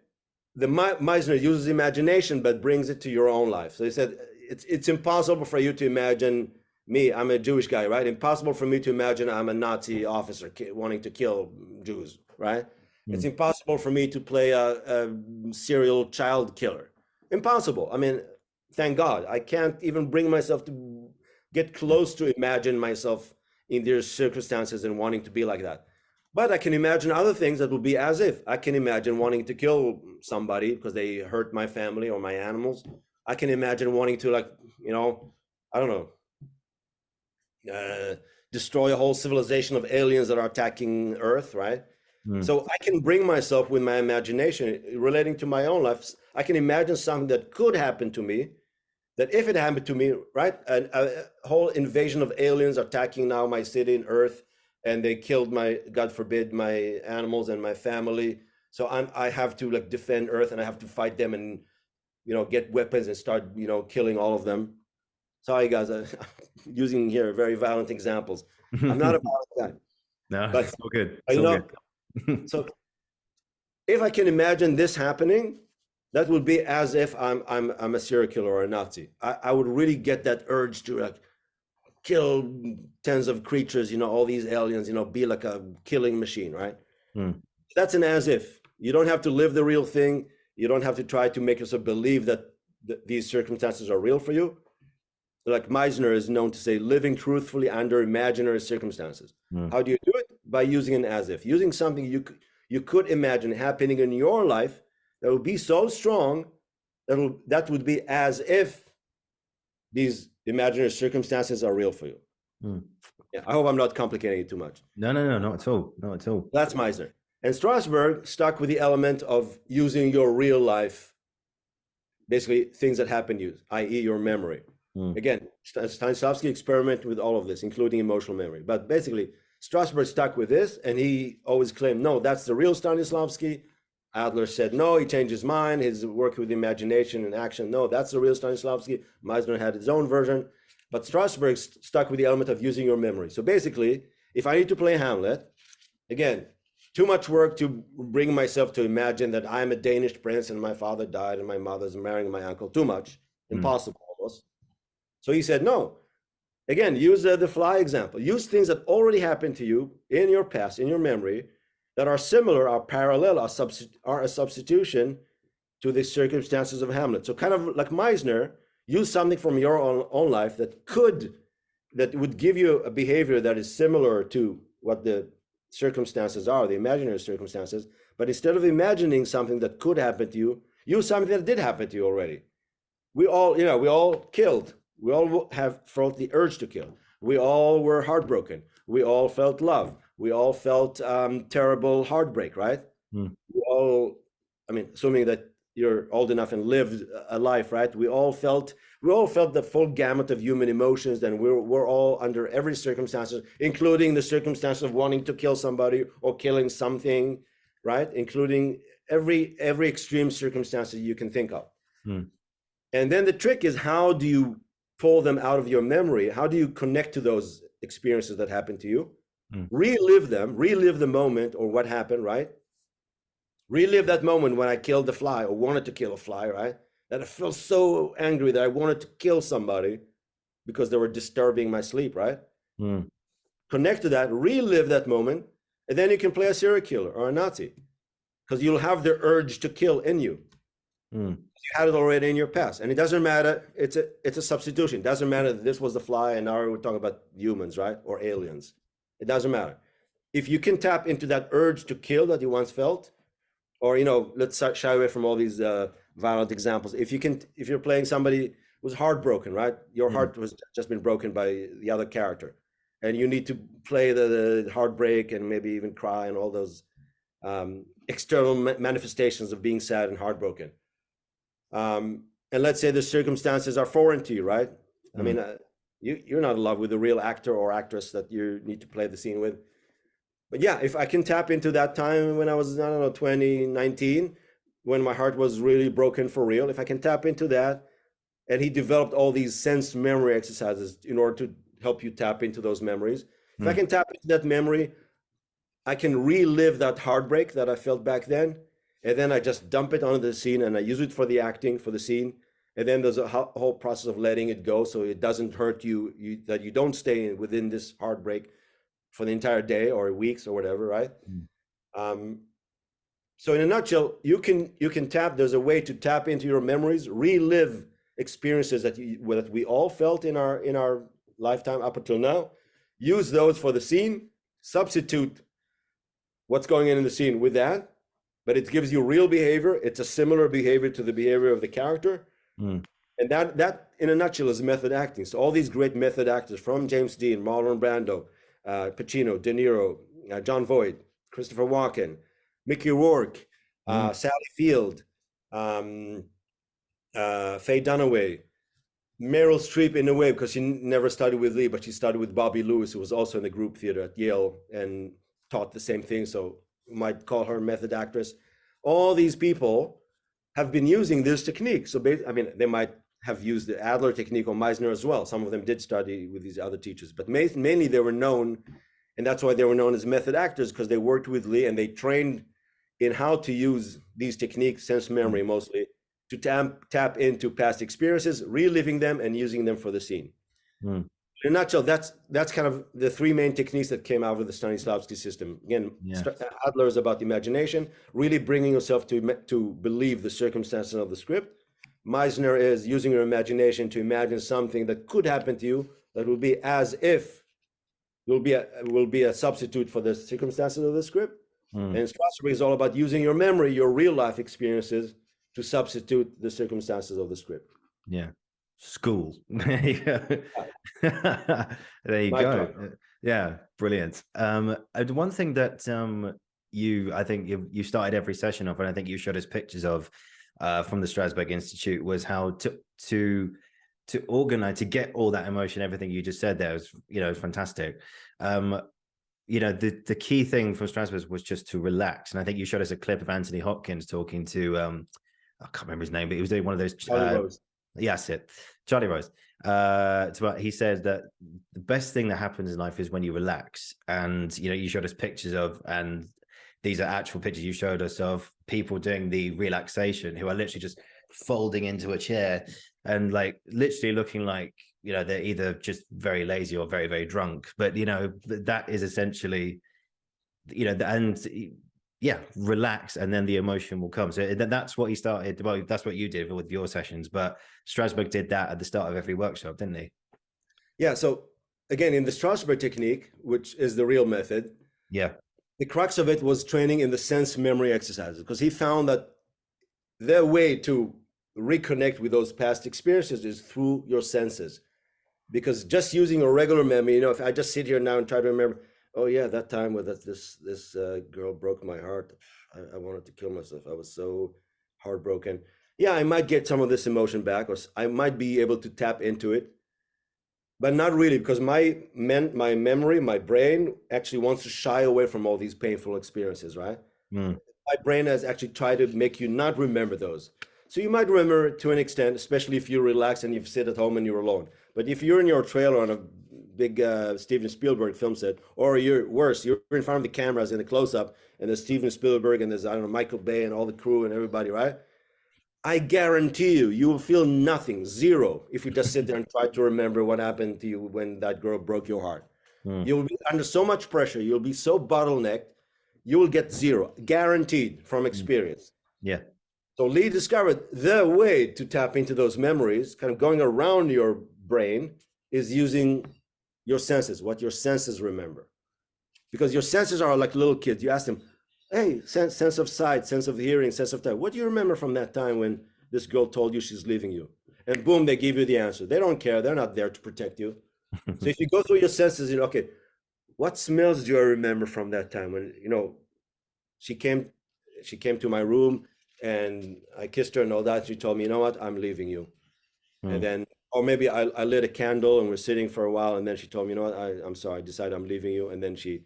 the Meisner uses imagination but brings it to your own life. So he said it's impossible for you to imagine me. I'm a Jewish guy, right? Impossible for me to imagine I'm a Nazi officer wanting to kill Jews, right? It's impossible for me to play a serial child killer. Impossible. I mean, thank God. I can't even bring myself to get close to imagine myself in their circumstances and wanting to be like that. But I can imagine other things that will be as if. I can imagine wanting to kill somebody because they hurt my family or my animals. I can imagine wanting to, like, I don't know, destroy a whole civilization of aliens that are attacking Earth, right? So I can bring myself with my imagination relating to my own life. I can imagine something that could happen to me, that if it happened to me, right, a whole invasion of aliens attacking now my city and Earth, and they killed God forbid, my animals and my family. So I have to like defend Earth and I have to fight them and, get weapons and start, killing all of them. Sorry, guys, I'm using here very violent examples. I'm not a violent guy. No, but it's all good. Good. So if I can imagine this happening, that would be as if I'm a serial killer or a Nazi. I would really get that urge to like kill tens of creatures, all these aliens, be like a killing machine, right? That's an as if. You don't have to live the real thing. You don't have to try to make yourself believe that these circumstances are real for you. Like Meisner is known to say, living truthfully under imaginary circumstances. How do you do it? By using an as if, using something you could imagine happening in your life that would be so strong that would be as if these imaginary circumstances are real for you. Yeah, I hope I'm not complicating it too much. No, not at all. Not at all. That's Meisner. And Strasberg stuck with the element of using your real life, basically things that happen to you, i.e. your memory. Again, Stanislavski experimented with all of this, including emotional memory. But basically, Strasberg stuck with this, and he always claimed, no, that's the real Stanislavski. Adler said, no, he changed his mind. His work with imagination and action, no, that's the real Stanislavski. Meisner had his own version. But Strasberg stuck with the element of using your memory. So basically, if I need to play Hamlet, again, too much work to bring myself to imagine that I'm a Danish prince and my father died and my mother's marrying my uncle. Too much. Impossible almost. So he said, no. Again, use the fly example. Use things that already happened to you in your past, in your memory, that are similar, are parallel, are a substitution to the circumstances of Hamlet. So kind of like Meisner, use something from your own life that would give you a behavior that is similar to what the circumstances are, the imaginary circumstances. But instead of imagining something that could happen to you, use something that did happen to you already. We all killed. We all have felt the urge to kill. We all were heartbroken. We all felt love. We all felt terrible heartbreak, right? We all, assuming that you're old enough and lived a life, right? We all felt the full gamut of human emotions, and we're all under every circumstances, including the circumstance of wanting to kill somebody or killing something, right? Including every extreme circumstance that you can think of. And then the trick is, how do you pull them out of your memory? How do you connect to those experiences that happened to you? Relive them, relive the moment or what happened, right? Relive that moment when I killed the fly or wanted to kill a fly, right? That I felt so angry that I wanted to kill somebody because they were disturbing my sleep, right? Connect to that, relive that moment, and then you can play a serial killer or a Nazi, because you'll have the urge to kill in you. You had it already in your past, and it doesn't matter. It's a substitution. It doesn't matter that this was the fly and now we're talking about humans, right? Or aliens. It doesn't matter. If you can tap into that urge to kill that you once felt, or, let's shy away from all these violent examples. If you're playing somebody who's heartbroken, right? Your heart was just been broken by the other character, and you need to play the heartbreak and maybe even cry and all those external manifestations of being sad and heartbroken. And let's say the circumstances are foreign to you, right? You're not in love with the real actor or actress that you need to play the scene with. But yeah, if I can tap into that time when I was, 2019, when my heart was really broken for real, if I can tap into that, and he developed all these sense memory exercises in order to help you tap into those memories. If I can tap into that memory, I can relive that heartbreak that I felt back then. And then I just dump it onto the scene and I use it for the acting, for the scene. And then there's a whole process of letting it go so it doesn't hurt you, that you don't stay within this heartbreak for the entire day or weeks or whatever, right? So in a nutshell, you can tap, there's a way to tap into your memories, relive experiences that we all felt in our lifetime up until now, use those for the scene, substitute what's going in the scene with that, but it gives you real behavior. It's a similar behavior to the behavior of the character. And that in a nutshell is method acting. So all these great method actors, from James Dean, Marlon Brando, Pacino, De Niro, John Voight, Christopher Walken, Mickey Rourke, Sally Field, Faye Dunaway, Meryl Streep in a way, because she never studied with Lee, but she studied with Bobby Lewis, who was also in the group theater at Yale and taught the same thing. So you might call her a method actress. All these people have been using this technique. So they might have used the Adler technique or Meisner as well. Some of them did study with these other teachers, but mainly they were known, and that's why they were known as method actors, because they worked with Lee and they trained in how to use these techniques, sense memory mostly, to tap into past experiences, reliving them and using them for the scene. In a nutshell, that's kind of the three main techniques that came out of the Stanislavski system. Again, Adler is about the imagination, really bringing yourself to believe the circumstances of the script. Meisner is using your imagination to imagine something that could happen to you that will be as if will be a substitute for the circumstances of the script. And Strasberg is all about using your memory, your real life experiences, to substitute the circumstances of the script. Yeah. School. There you go. There you go. Yeah, brilliant. One thing that I think you started every session off, and I think you showed us pictures of from the Strasberg Institute, was how to organize, to get all that emotion, everything you just said there was, fantastic. The key thing from Strasberg was just to relax. And I think you showed us a clip of Anthony Hopkins talking to, I can't remember his name, but he was doing one of those. Yes, Charlie Rose. He said that the best thing that happens in life is when you relax. And, you showed us pictures of, and these are actual pictures you showed us of people doing the relaxation, who are literally just folding into a chair and like literally looking like, they're either just very lazy or very, very drunk. But, that is essentially, relax, and then the emotion will come. So that's what he started. Well, that's what you did with your sessions, but Strasberg did that at the start of every workshop, didn't he? Yeah. So again, in the Strasberg technique, which is the real method, the crux of it was training in the sense memory exercises, because he found that the way to reconnect with those past experiences is through your senses. Because just using a regular memory, if I just sit here now and try to remember, oh yeah, that time when this girl broke my heart, I wanted to kill myself. I was so heartbroken. Yeah, I might get some of this emotion back, or I might be able to tap into it, but not really, because my memory, my brain actually wants to shy away from all these painful experiences, right? My brain has actually tried to make you not remember those. So you might remember to an extent, especially if you relax and you sit at home and you're alone. But if you're in your trailer on a big Steven Spielberg film set, or you're in front of the cameras in a close-up, and there's Steven Spielberg and there's, Michael Bay and all the crew and everybody, right? I guarantee you will feel nothing, zero, if you just sit there and try to remember what happened to you when that girl broke your heart. You'll be under so much pressure, you'll be so bottlenecked, you will get zero, guaranteed from experience. Yeah. So Lee discovered the way to tap into those memories, kind of going around your brain, is using your senses, what your senses remember. Because your senses are like little kids. You ask them, hey, sense of sight, sense of hearing, sense of touch. What do you remember from that time when this girl told you she's leaving you? And boom, they give you the answer. They don't care. They're not there to protect you. So if you go through your senses, okay, what smells do I remember from that time when, she came to my room and I kissed her and all that. She told me, you know what, I'm leaving you. And then, or maybe I lit a candle and we're sitting for a while, and then she told me, you know what, I'm sorry, I decided I'm leaving you. And then she,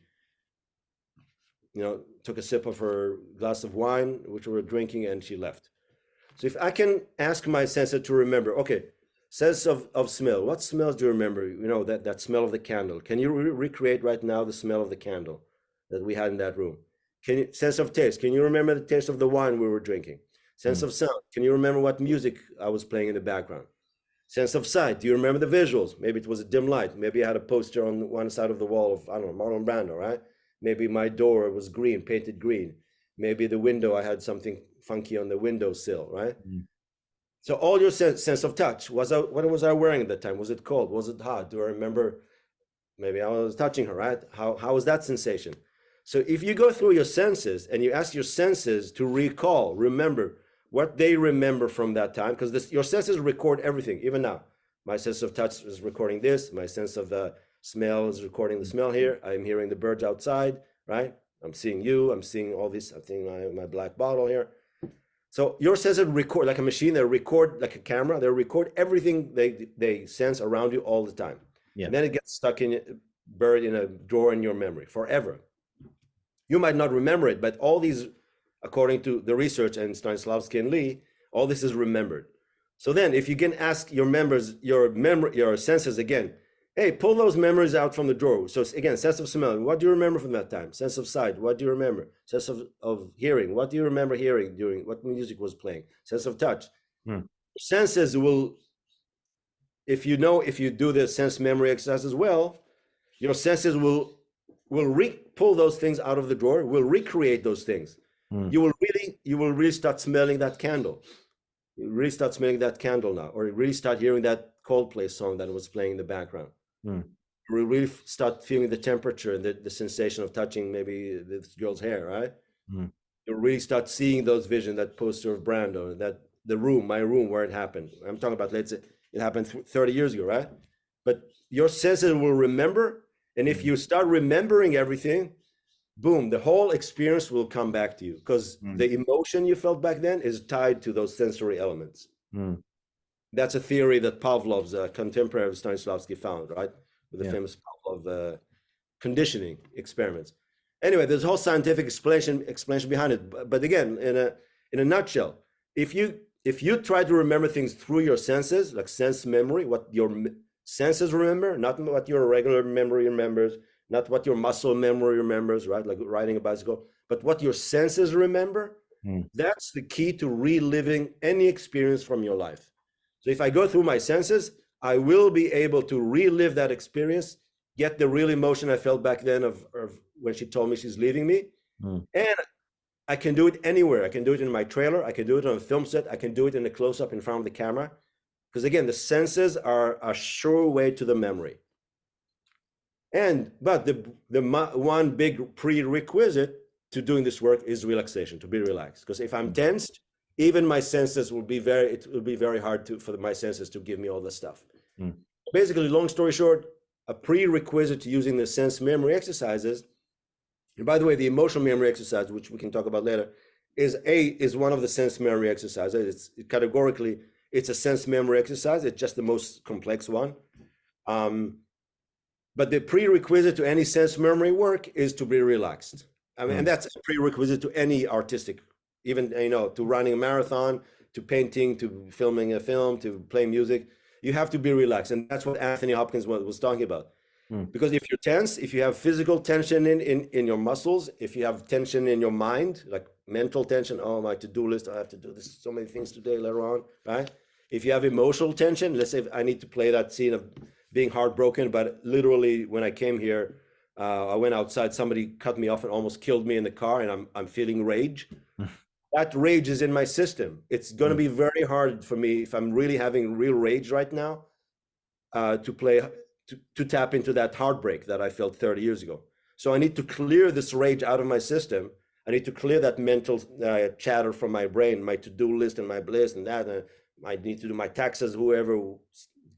took a sip of her glass of wine, which we were drinking, and she left. So if I can ask my sensor to remember, okay, sense of smell, what smells do you remember? That smell of the candle. Can you recreate right now the smell of the candle that we had in that room? Sense of taste, can you remember the taste of the wine we were drinking? Sense of sound, can you remember what music I was playing in the background? Sense of sight, do you remember the visuals? Maybe it was a dim light. Maybe I had a poster on one side of the wall of, Marlon Brando, right? Maybe my door was green, painted green. Maybe the window, I had something funky on the windowsill, right? So all your sense of touch, what was I wearing at that time? Was it cold? Was it hot? Do I remember? Maybe I was touching her, right? How was that sensation? So if you go through your senses and you ask your senses to remember what they remember from that time, because your senses record everything, even now. My sense of touch is recording this. My sense of smell is recording the smell here. I'm hearing the birds outside, right? I'm seeing you. I'm seeing all this. I'm seeing my black bottle here. So your senses record like a machine. They record like a camera. They record everything they sense around you all the time. Yeah. And then it gets stuck buried in a drawer in your memory forever. You might not remember it, but all these, according to the research and Stanislavski and Lee, all this is remembered. So then if you can ask your senses again, hey, pull those memories out from the drawer. So again, sense of smell, what do you remember from that time? Sense of sight, what do you remember? Sense of hearing, what do you remember hearing during what music was playing? Sense of touch. Senses will, if you do the sense memory exercise as well, your senses will pull those things out of the drawer, will recreate those things. You will really start smelling that candle. You really start smelling that candle now, or you really start hearing that Coldplay song that was playing in the background. You really start feeling the temperature and the sensation of touching maybe this girl's hair, right? You really start seeing those visions, that poster of Brando, that the room, my room, where it happened. I'm talking about, let's say, it happened 30 years ago, right? But your senses will remember. And if you start remembering everything, boom, the whole experience will come back to you, because the emotion you felt back then is tied to those sensory elements. That's a theory that Pavlov's contemporary of Stanislavski found, right? With the famous Pavlov conditioning experiments. Anyway, there's a whole scientific explanation behind it. But again, in a nutshell, if you try to remember things through your senses, like sense memory, what your senses remember, not what your regular memory remembers, not what your muscle memory remembers, right? Like riding a bicycle, but what your senses remember, that's the key to reliving any experience from your life. So if I go through my senses, I will be able to relive that experience, get the real emotion I felt back then of when she told me she's leaving me. And I can do it anywhere. I can do it in my trailer. I can do it on a film set. I can do it in a close-up in front of the camera. Because again, the senses are a sure way to the memory. But the one big prerequisite to doing this work is relaxation, to be relaxed. Because if I'm tensed, even my senses will be it will be very hard for my senses to give me all this stuff. Basically, long story short, a prerequisite to using the sense memory exercises, and by the way, the emotional memory exercise, which we can talk about later, is one of the sense memory exercises. Categorically, it's a sense memory exercise. It's just the most complex one. But the prerequisite to any sense memory work is to be relaxed. I mean, and that's a prerequisite to any artistic, even, to running a marathon, to painting, to filming a film, to playing music. You have to be relaxed. And that's what Anthony Hopkins was talking about. Because if you're tense, if you have physical tension in your muscles, if you have tension in your mind, like mental tension, oh, my to-do list, I have to do this, so many things today, later on, right? If you have emotional tension, let's say I need to play that scene of being heartbroken, but literally when I came here, I went outside, somebody cut me off and almost killed me in the car, and I'm feeling rage. That rage is in my system. It's going to be very hard for me, if I'm really having real rage right now, to tap into that heartbreak that I felt 30 years ago. So I need to clear this rage out of my system. I need to clear that mental chatter from my brain, my to-do list and my bliss and that. And I need to do my taxes, whoever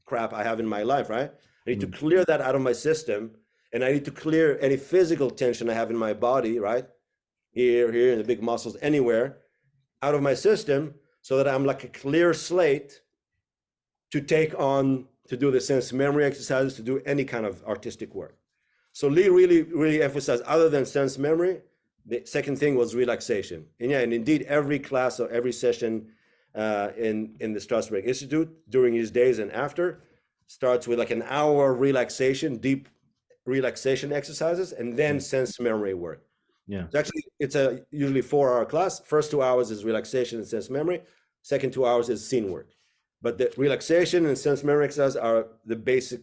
crap I have in my life, right? I need to clear that out of my system. And I need to clear any physical tension I have in my body, right? Here, in the big muscles, anywhere, out of my system, so that I'm like a clear slate to take on, to do the sense memory exercises, to do any kind of artistic work. So Lee really emphasized, other than sense memory, the second thing was relaxation. And indeed, every class or every session in the Strasberg Institute during his days and after starts with like an hour relaxation, deep relaxation exercises, and then sense memory work. So actually, it's a usually 4-hour class. First 2 hours is relaxation and sense memory. Second 2 hours is scene work. But the relaxation and sense memory exercises are the basic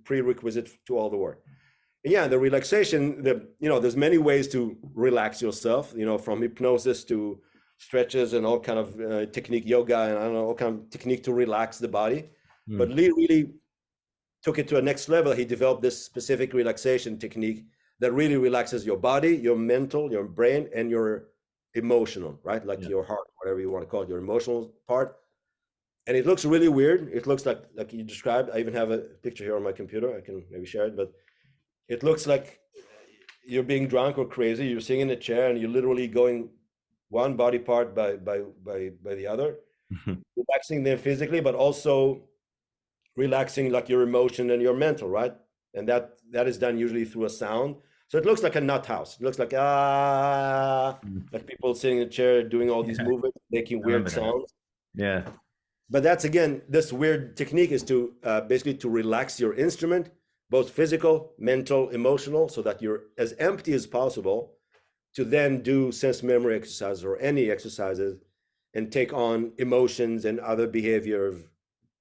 prerequisite to all the work. And the relaxation, there's many ways to relax yourself, from hypnosis to stretches and all kind of technique, yoga, and I don't know, all kind of technique to relax the body. But Lee really took it to a next level. He developed this specific relaxation technique that really relaxes your body, your mental, your brain, and your emotional, right? Like your heart, whatever you want to call it, your emotional part. And it looks really weird. It looks like you described. I even have a picture here on my computer. I can maybe share it, but it looks like you're being drunk or crazy. You're sitting in a chair and you're literally going one body part by the other, relaxing them physically, but also relaxing like your emotion and your mental, right? And that is done usually through a sound. So it looks like a nut house. It looks like like people sitting in a chair doing all these movements, making weird sounds. But that's, again, this weird technique is to basically to relax your instrument, both physical, mental, emotional, so that you're as empty as possible, to then do sense memory exercises or any exercises and take on emotions and other behavior,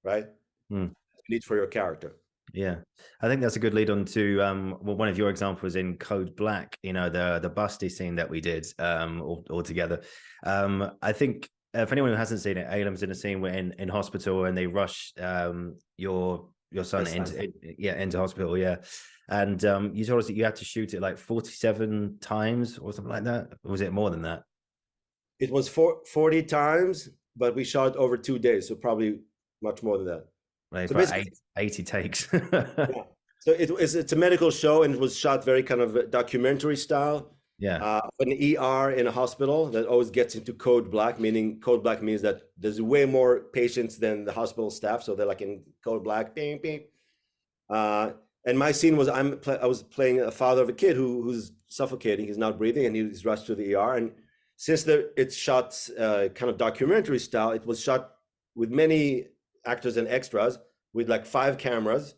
right? Need for your character. I think that's a good lead on to one of your examples in Code Black, the busty scene that we did all together. I think for anyone who hasn't seen it, Aylam's in a scene where in hospital and they rush your son into hospital, yeah. And you told us that you had to shoot it like 47 times or something like that. Or was it more than that? It was 40 times, but we shot over 2 days, so probably much more than that. Like so basically 80 takes. Yeah. So it's a medical show, and it was shot very kind of documentary style. Yeah. An ER in a hospital that always gets into code black, meaning code black means that there's way more patients than the hospital staff. So they're like in code black, beep, beep. And my scene was I was playing a father of a kid who's suffocating, he's not breathing, and he's rushed to the ER. And since it's shot kind of documentary style, it was shot with many actors and extras with like 5 cameras,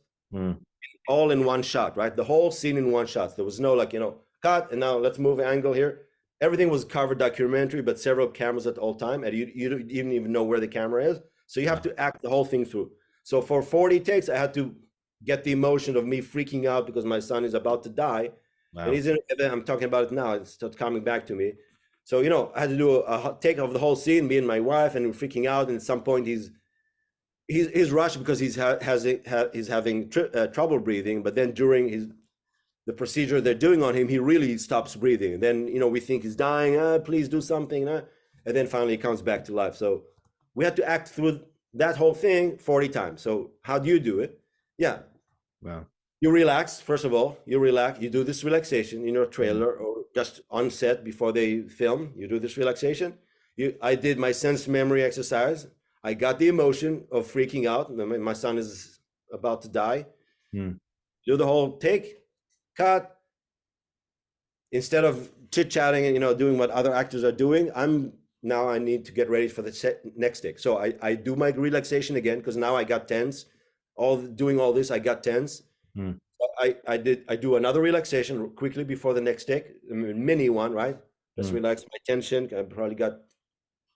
all in one shot, right? The whole scene in one shot. There was no like, cut, and now let's move angle here. Everything was covered documentary, but several cameras at all time, and you don't even know where the camera is. So you have to act the whole thing through. So for 40 takes, I had to get the emotion of me freaking out because my son is about to die. Wow. And he's I'm talking about it now. It's still coming back to me. So, I had to do a take of the whole scene, me and my wife, and we're freaking out. And at some point he's rushed because he's having trouble breathing. But then during the procedure they're doing on him, he really stops breathing. And then, we think he's dying. Please do something. And then finally he comes back to life. So we had to act through that whole thing 40 times. So how do you do it? Yeah. Wow. You relax. First of all, you relax. You do this relaxation in your trailer or just on set before they film. You do this relaxation. I did my sense memory exercise. I got the emotion of freaking out. My son is about to die. Do the whole take, cut. Instead of chit-chatting and doing what other actors are doing, I need to get ready for the next take. So I do my relaxation again because now I got tense. Doing all this, I got tense. I do another relaxation quickly before the next take, a mini one, right? Just relax my tension. I probably got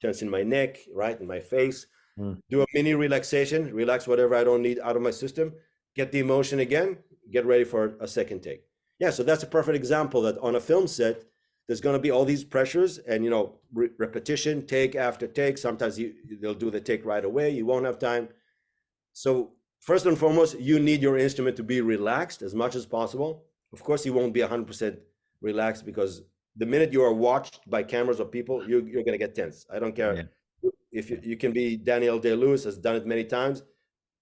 tense in my neck, right, in my face. Do a mini relaxation, relax whatever I don't need out of my system. Get the emotion again. Get ready for a second take. Yeah, so that's a perfect example that on a film set, there's going to be all these pressures and repetition, take after take. Sometimes they'll do the take right away. You won't have time. So first and foremost, you need your instrument to be relaxed as much as possible. Of course, you won't be 100% relaxed because the minute you are watched by cameras or people, you're going to get tense. I don't care if you can be Daniel Day-Lewis has done it many times.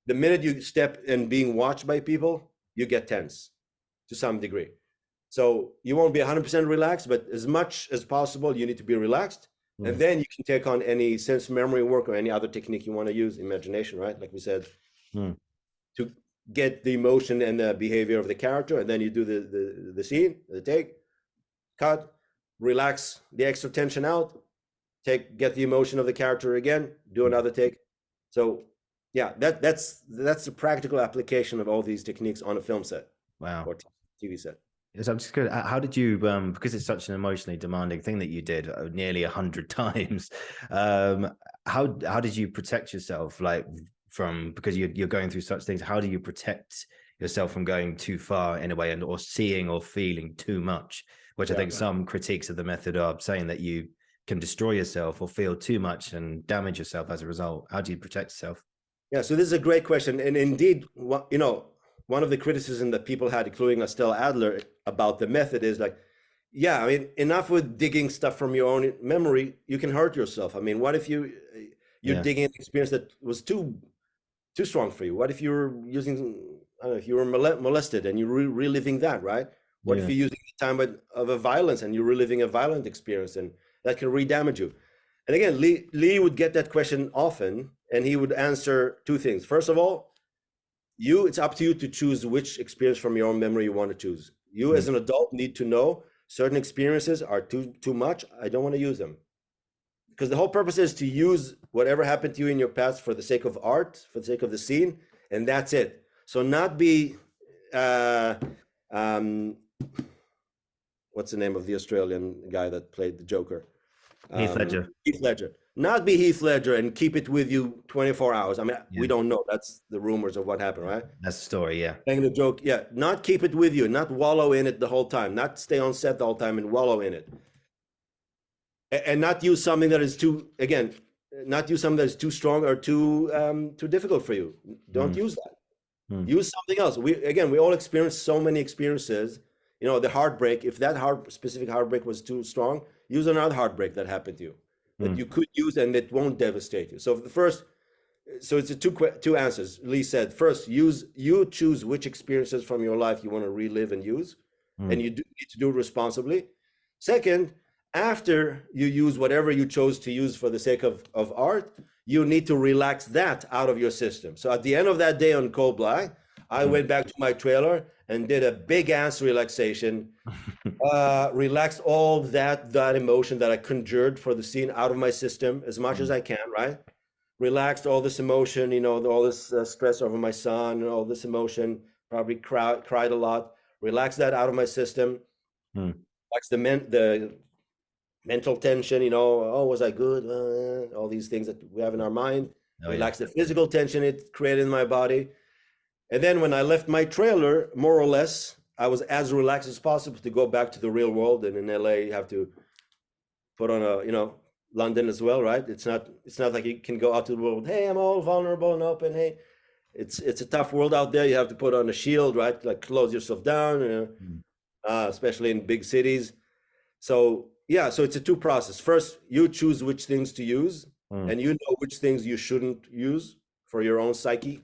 The minute you step in being watched by people, you get tense to some degree. So you won't be 100% relaxed, but as much as possible, you need to be relaxed. And then you can take on any sense memory work or any other technique you want to use, imagination, right? Like we said. To get the emotion and the behavior of the character, and then you do the scene, the take, cut, relax the extra tension out, get the emotion of the character again, do another take. So yeah, that's the practical application of all these techniques on a film set. Wow. Or TV set. So I'm just good. How did you, because it's such an emotionally demanding thing that you did nearly 100 times, how did you protect yourself, like because you're going through such things? How do you protect yourself from going too far in a way or seeing or feeling too much, which I think some critiques of the method are saying that you can destroy yourself or feel too much and damage yourself as a result. How do you protect yourself? Yeah, so this is a great question. And indeed, one of the criticisms that people had, including Estelle Adler, about the method is like, yeah, I mean, enough with digging stuff from your own memory, you can hurt yourself. I mean, what if you're digging an experience that was too strong for you? What if you're using, I don't know, if you were molested and you're reliving that, right? What if you're using the time of a violence and you're reliving a violent experience, and that can re-damage you? And again, Lee would get that question often, and he would answer 2 things. First of all, it's up to you to choose which experience from your own memory you want to choose. You as an adult need to know certain experiences are too much. I don't want to use them. Because the whole purpose is to use whatever happened to you in your past for the sake of art, for the sake of the scene, and that's it. So not be, what's the name of the Australian guy that played the Joker? Heath Ledger. Heath Ledger. Not be Heath Ledger and keep it with you 24 hours. I mean, we don't know. That's the rumors of what happened, right? That's the story, yeah. Playing the joke, yeah. Not keep it with you, not wallow in it the whole time, not stay on set the whole time and wallow in it. And not use something that is too, again, not use something that's too strong or too difficult for you. Don't use that. Use something else. We all experience so many experiences. You know, the heartbreak, if that specific heartbreak was too strong, use another heartbreak that happened to you that you could use and it won't devastate you. So it's two answers. Lee said, first, you choose which experiences from your life you want to relive and use, and you need to do it responsibly. Second, after you use whatever you chose to use for the sake of art, you need to relax that out of your system. So at the end of that day on Cold Black, I went back to my trailer and did a big ass relaxation, relaxed all that emotion that I conjured for the scene out of my system as much as I can, right? Relaxed all this emotion, you know, all this stress over my son, and all this emotion, probably cried a lot, relaxed that out of my system, relaxed the mental tension, you know, oh, was I good? All these things that we have in our mind, relax the physical tension it created in my body. And then when I left my trailer, more or less, I was as relaxed as possible to go back to the real world. And in LA, you have to put on a, you know, London as well, right? It's not like you can go out to the world, hey, I'm all vulnerable and open. Hey, it's a tough world out there. You have to put on a shield, right? Like close yourself down, you know, especially in big cities. So yeah, so it's a two process. First, you choose which things to use, and you know which things you shouldn't use for your own psyche.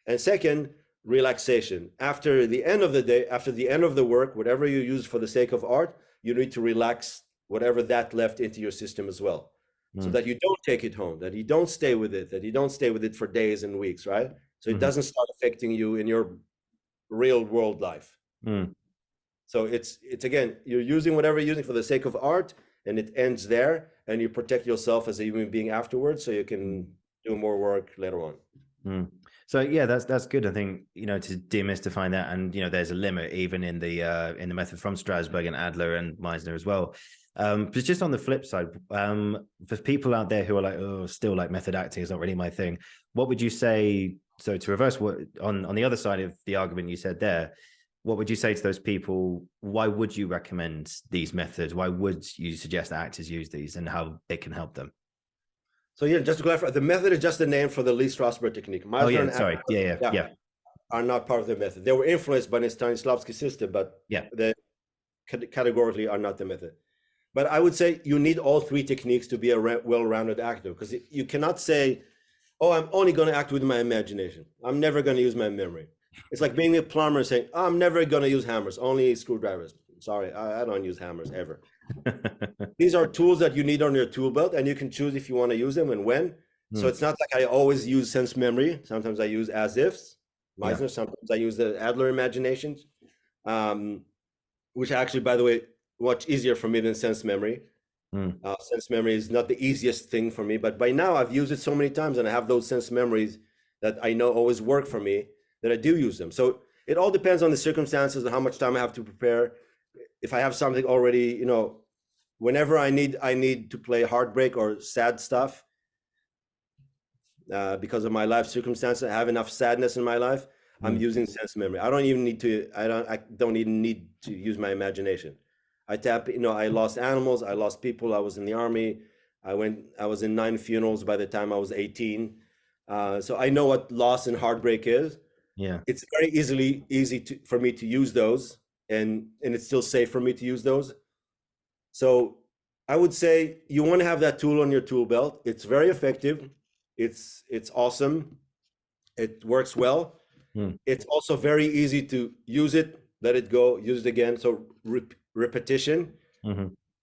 And second, relaxation. After the end of the day, after the end of the work, whatever you use for the sake of art, you need to relax whatever that left into your system as well, so that you don't take it home, that you don't stay with it, that you don't stay with it for days and weeks, right? So it doesn't start affecting you in your real world life. So it's again, you're using whatever you're using for the sake of art, and it ends there, and you protect yourself as a human being afterwards, so you can do more work later on. So yeah, that's good. I think, you know, to demystify that, and you know, there's a limit even in the method from Strasberg and Adler and Meisner as well. But just on the flip side, for people out there who are like, oh, still like method acting is not really my thing, what would you say? So to reverse what on the other side of the argument you said there, what would you say to those people? Why would you recommend these methods? Why would you suggest that actors use these, and how it can help them? So yeah, just to clarify, the method is just the name for the Lee Strasberg technique. Meisner sorry. Yeah. Are not part of the method. They were influenced by the Stanislavski system, but they categorically are not the method. But I would say you need all three techniques to be a well-rounded actor, because you cannot say, oh, I'm only going to act with my imagination. I'm never going to use my memory. It's like being a plumber saying, oh, I'm never going to use hammers, only screwdrivers. Sorry, I don't use hammers ever. These are tools that you need on your tool belt, and you can choose if you want to use them and when. So it's not like I always use sense memory. Sometimes I use as ifs, Meisner. Sometimes I use the Adler imaginations, which actually, by the way, much easier for me than sense memory. Sense memory is not the easiest thing for me, but by now I've used it so many times, and I have those sense memories that I know always work for me, that I do use them. So it all depends on the circumstances and how much time I have to prepare. If I have something already, you know, whenever I need to play heartbreak or sad stuff, because of my life circumstances, I have enough sadness in my life, I'm using sense memory. I don't even need to use my imagination. I tap, you know, I lost animals, I lost people, I was in the army, I was in 9 funerals by the time I was 18. So I know what loss and heartbreak is. Yeah. It's very easy for me to use those, and it's still safe for me to use those. So I would say you want to have that tool on your tool belt. It's very effective. It's awesome. It works well. It's also very easy to use it, let it go, use it again. So repetition,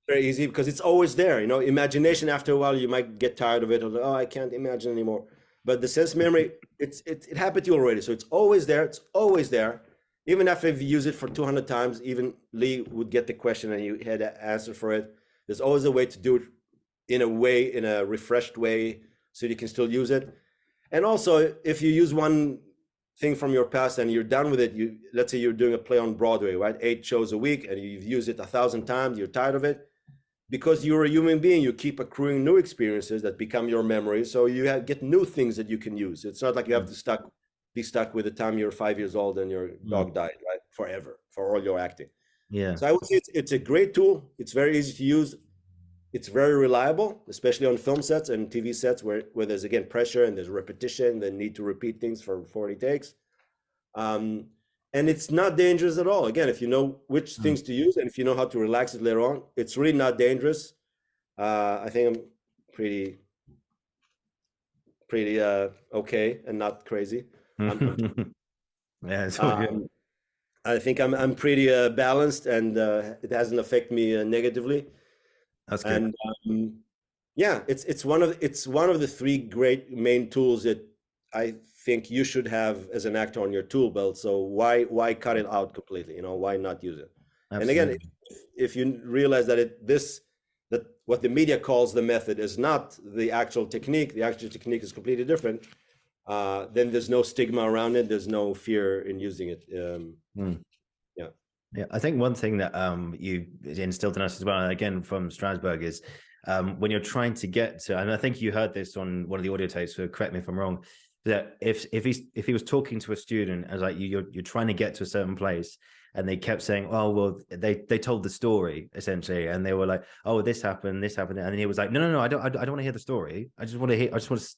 very easy, because it's always there. You know, imagination, after a while, you might get tired of it. Or, oh, I can't imagine anymore. But the sense memory, it happened to you already. So it's always there. It's always there. Even after you've used it for 200 times, even Lee would get the question and you had an answer for it. There's always a way to do it in a refreshed way, so you can still use it. And also, if you use one thing from your past and you're done with it, let's say you're doing a play on Broadway, right? 8 shows a week, and you've used it 1,000 times, you're tired of it. Because you're a human being, you keep accruing new experiences that become your memories. So you get new things that you can use. It's not like you have to be stuck with the time you're 5 years old and your dog died, right? Forever, for all your acting. Yeah. So I would say it's a great tool. It's very easy to use. it's very reliable, especially on film sets and TV sets where there's, again, pressure and there's repetition, the need to repeat things for 40 takes. And it's not dangerous at all. Again, if you know which things to use and if you know how to relax it later on, it's really not dangerous. I think I'm pretty okay and not crazy. Yeah, it's all good. I think I'm pretty balanced, and it hasn't affected me negatively. That's good. And yeah, it's one of the three great main tools that I think you should have as an actor on your tool belt. So why cut it out completely? You know, why not use it? Absolutely. And again, if you realize that that what the media calls the method is not the actual technique, the actual technique is completely different, then there's no stigma around it. There's no fear in using it. Yeah, I think one thing that you instilled in us as well, again from Strasberg, is when you're trying to get to, and I think you heard this on one of the audio tapes, so correct me if I'm wrong, that if he was talking to a student as like you're trying to get to a certain place, and they kept saying, oh well, they told the story essentially, and they were like, oh, this happened, and he was like, no, I don't want to hear the story. I just want to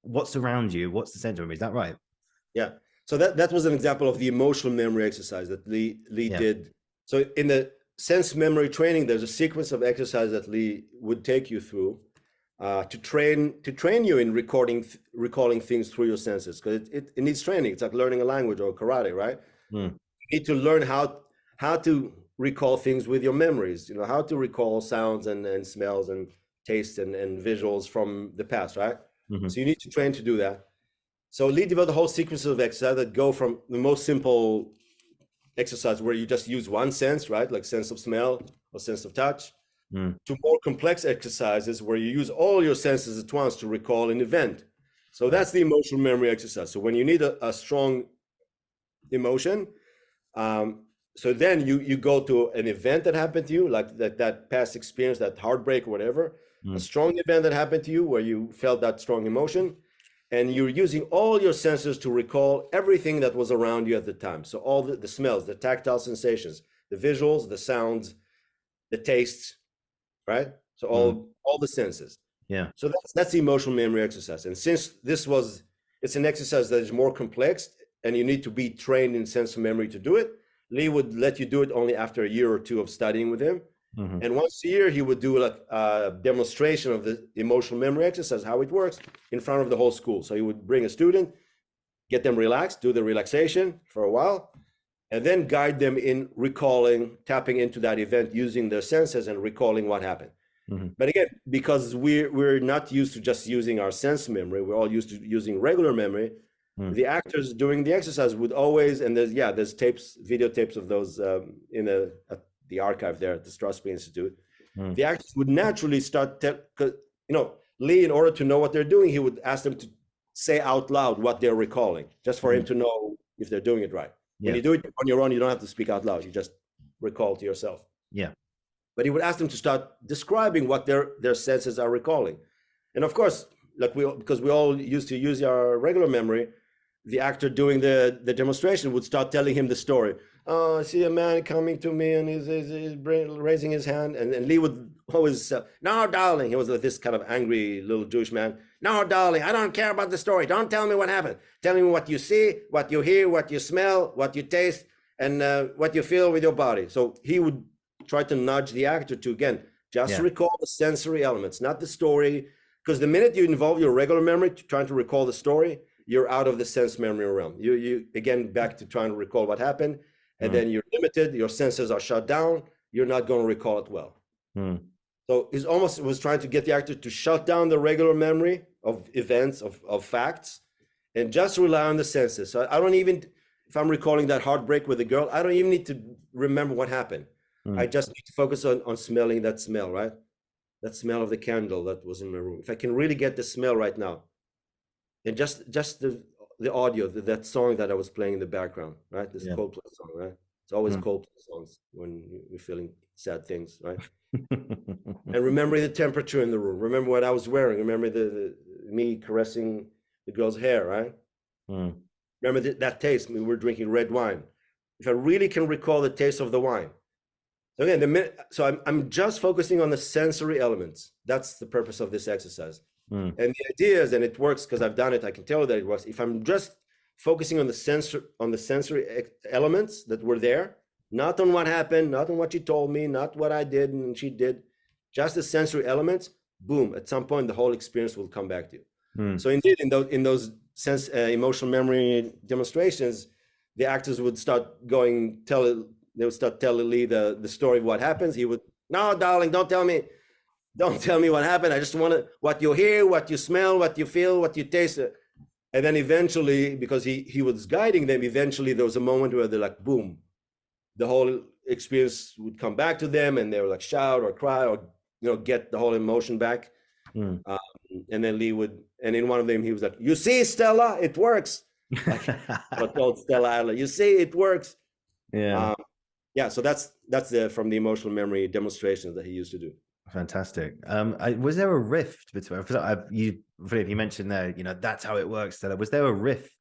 what's around you, what's the center of me. Is that right? Yeah. So that was an example of the emotional memory exercise that Lee did. So in the sense memory training, there's a sequence of exercise that Lee would take you through to train you in recalling things through your senses, because it needs training. It's like learning a language or karate, right? You need to learn how to recall things with your memories. You know, how to recall sounds and smells and tastes and visuals from the past, right? So you need to train to do that. So Lee developed a whole sequence of exercises that go from the most simple exercise where you just use one sense, right? Like sense of smell or sense of touch, to more complex exercises where you use all your senses at once to recall an event. So that's the emotional memory exercise. So when you need a strong emotion, so then you go to an event that happened to you, like that past experience, that heartbreak or whatever, a strong event that happened to you where you felt that strong emotion. And you're using all your senses to recall everything that was around you at the time. So all the smells, the tactile sensations, the visuals, the sounds, the tastes, right? So all the senses. Yeah. So that's the emotional memory exercise. And since it's an exercise that is more complex and you need to be trained in sense memory to do it, Lee would let you do it only after a year or two of studying with him. And once a year, he would do like a demonstration of the emotional memory exercise, how it works, in front of the whole school. So he would bring a student, get them relaxed, do the relaxation for a while, and then guide them in recalling, tapping into that event using their senses and recalling what happened. But again, because we're not used to just using our sense memory, we're all used to using regular memory. The actors doing the exercise would always, and there's tapes, videotapes of those in the archive there at the Strasberg Institute. The actors would naturally start, because Lee, in order to know what they're doing, he would ask them to say out loud what they're recalling, just for him to know if they're doing it right. When you do it on your own, you don't have to speak out loud. You just recall to yourself. Yeah. But he would ask them to start describing what their senses are recalling. And of course, because we all used to use our regular memory, the actor doing the demonstration would start telling him the story. Oh, I see a man coming to me and he's raising his hand. And Lee would always, no, darling. He was this kind of angry little Jewish man. No, darling, I don't care about the story. Don't tell me what happened. Tell me what you see, what you hear, what you smell, what you taste, and what you feel with your body. So he would try to nudge the actor to, again, just recall the sensory elements, not the story. Because the minute you involve your regular memory trying to recall the story, you're out of the sense memory realm. You again, back to trying to recall what happened. And then you're limited, your senses are shut down, you're not going to recall it well. So it was trying to get the actor to shut down the regular memory of events, of facts, and just rely on the senses. So I don't even, if I'm recalling that heartbreak with a girl, I don't even need to remember what happened. I just need to focus on smelling that smell, right? That smell of the candle that was in my room. If I can really get the smell right now, and just the audio, that song that I was playing in the background, right? This Coldplay song, right? It's always Coldplay songs when you're feeling sad things, right? And remembering the temperature in the room. Remember what I was wearing. Remember the me caressing the girl's hair, right? Remember that taste. We were drinking red wine. If I really can recall the taste of the wine, So again, I'm just focusing on the sensory elements. That's the purpose of this exercise. And the idea is, and it works because I've done it, I can tell you that it works. If I'm just focusing on the sensory elements that were there, not on what happened, not on what she told me, not what I did and she did, just the sensory elements, boom, at some point the whole experience will come back to you. So indeed, in those emotional memory demonstrations, the actors would start going, they would start telling Lee the story of what happens. He would, no, darling, don't tell me what happened. I just want what you hear, what you smell, what you feel, what you taste. And then eventually, because he was guiding them, eventually there was a moment where they're like, boom, the whole experience would come back to them, and they would like shout or cry or get the whole emotion back. And then Lee would, and in one of them he was like, "You see, Stella, it works." Like, I told Stella Adler, "You see, it works." Yeah. So that's from the emotional memory demonstrations that he used to do. Fantastic. Was there a rift between? Philip, you mentioned there, that's how it works. Stella. Was there a rift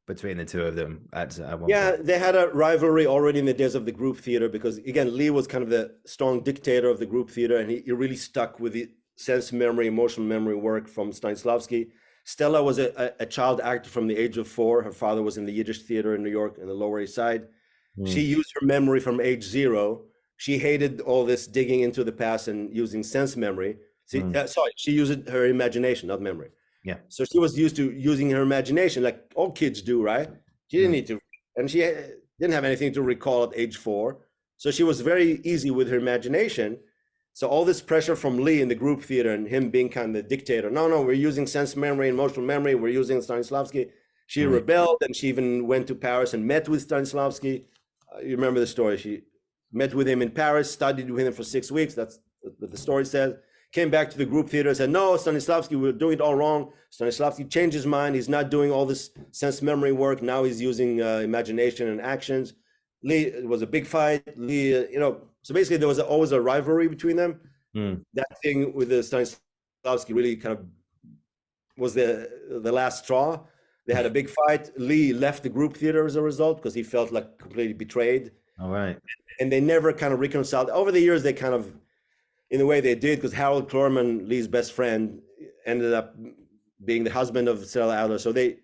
between the two of them at one point? They had a rivalry already in the days of the group theater, because again, Lee was kind of the strong dictator of the group theater, and he really stuck with the sense memory, emotional memory work from Stanislavski. Stella was a child actor from the age of 4. Her father was in the Yiddish theater in New York in the Lower East Side. She used her memory from age 0. She hated all this digging into the past and using sense memory. She used her imagination, not memory. Yeah. So she was used to using her imagination like all kids do, right? She didn't need to, and she didn't have anything to recall at age 4. So she was very easy with her imagination. So all this pressure from Lee in the group theater and him being kind of the dictator. No, we're using sense memory, emotional memory. We're using Stanislavski. She rebelled, and she even went to Paris and met with Stanislavski. You remember the story. She met with him in Paris, studied with him for 6 weeks. That's what the story says. Came back to the group theater and said, "No, Stanislavski, we're doing it all wrong." Stanislavski changed his mind. He's not doing all this sense memory work. Now he's using imagination and actions. Lee, it was a big fight. Lee, so basically there was always a rivalry between them. That thing with the Stanislavski really kind of was the last straw. They had a big fight. Lee left the group theater as a result because he felt like completely betrayed. All right. And they never kind of reconciled. Over the years, they kind of, in the way they did, because Harold Klorman, Lee's best friend, ended up being the husband of Stella Adler. So they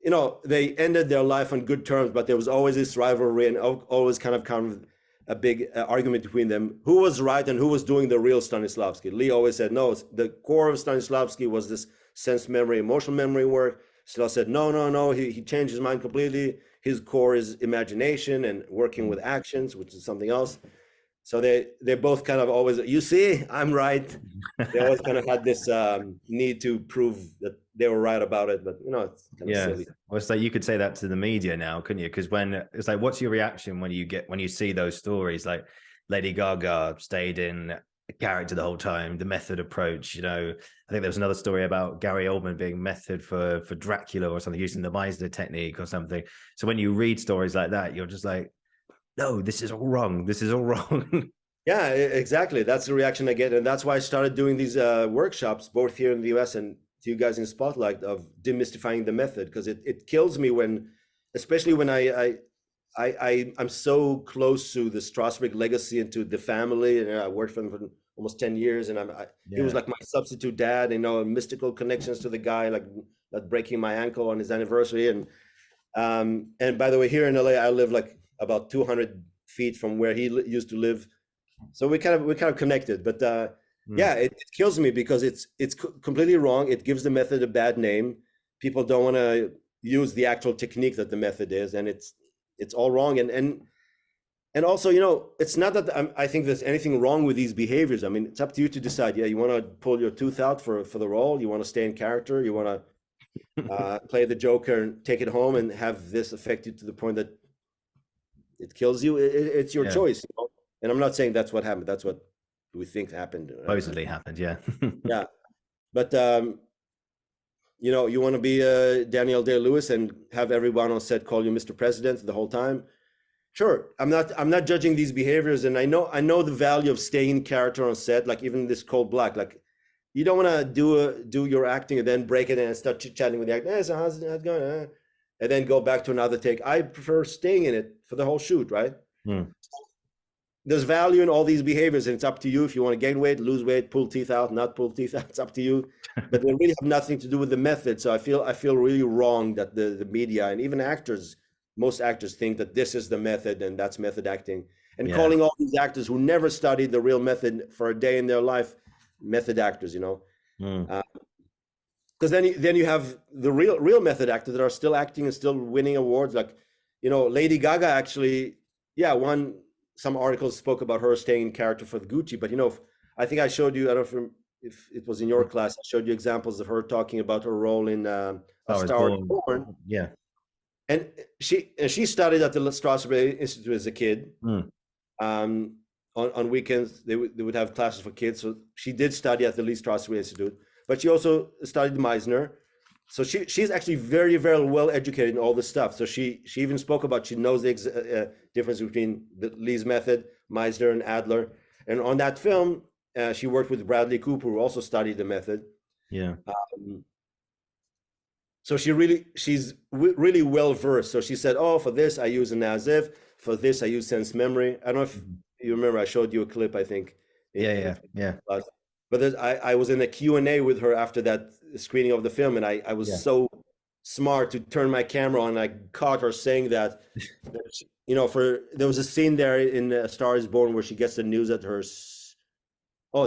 ended their life on good terms, but there was always this rivalry and always kind of a big argument between them. Who was right and who was doing the real Stanislavski? Lee always said, no, the core of Stanislavski was this sense memory, emotional memory work. Stella said, no, he changed his mind completely. His core is imagination and working with actions, which is something else. So they both kind of always, you see, I'm right. They always kind of had this need to prove that they were right about it, but it's kind of silly. Well, it's like you could say that to the media now, couldn't you? Because when it's like, what's your reaction when you see those stories? Like Lady Gaga stayed in a character the whole time, the method approach. I think there was another story about Gary Oldman being method for Dracula or something, using the Meisner technique or something. So when you read stories like that, you're just like, no, this is all wrong. This is all wrong. Yeah, exactly. That's the reaction I get. And that's why I started doing these workshops, both here in the US and to you guys in Spotlight, of demystifying the method, because it kills me especially when I'm so close to the Strasberg legacy and to the family. And I worked for them for almost 10 years. And he was like my substitute dad, mystical connections to the guy, like breaking my ankle on his anniversary. And by the way, here in LA, I live like about 200 feet from where he used to live. So we kind of connected, but it kills me because it's completely wrong. It gives the method a bad name. People don't want to use the actual technique that the method is, and it's all wrong. And also, it's not that I think there's anything wrong with these behaviors. I mean, it's up to you to decide. Yeah, you want to pull your tooth out for the role. You want to stay in character. You want to play the Joker and take it home and have this affect you to the point that it kills you. It's your choice. And I'm not saying that's what happened. That's what we think happened. Supposedly happened, yeah. Yeah. But, you want to be Daniel Day-Lewis and have everyone on set call you Mr. President the whole time. Sure. I'm not judging these behaviors. And I know the value of staying in character on set, like even this Cold Black. Like, you don't want to do your acting and then break it and start chit-chatting with the actor. Hey, so how's it going? And then go back to another take. I prefer staying in it for the whole shoot, right? there's value in all these behaviors, and it's up to you if you want to gain weight, lose weight, pull teeth out, not pull teeth out. It's up to you, but they really have nothing to do with the method. So I feel really wrong that the media and even actors, most actors, think that this is the method and that's method acting, and calling all these actors who never studied the real method for a day in their life method actors, you know. Because then you have the real method actors that are still acting and still winning awards. Like, you know, Lady Gaga actually, some articles spoke about her staying in character for the Gucci, but you know, I think I showed you, I don't know if it was in your class, I showed you examples of her talking about her role in A Star is Born. Yeah. And she studied at the Strasberg Institute as a kid. On weekends, they would have classes for kids. So she did study at the Lee Strasberg Institute, but she also studied Meisner. So she's actually very, very well educated in all this stuff. So she even spoke about, she knows the difference between the Lee's method, Meisner and Adler. And on that film, she worked with Bradley Cooper, who also studied the method. Yeah. So she's really well versed. So she said, "Oh, for this I use an as if. For this I use sense memory." I don't know if you remember. I showed you a clip, I think. Yeah. But I was in a Q&A with her after that screening of the film, and I was so smart to turn my camera on. I caught her saying that you know, there was a scene there in A Star is Born where she gets the news that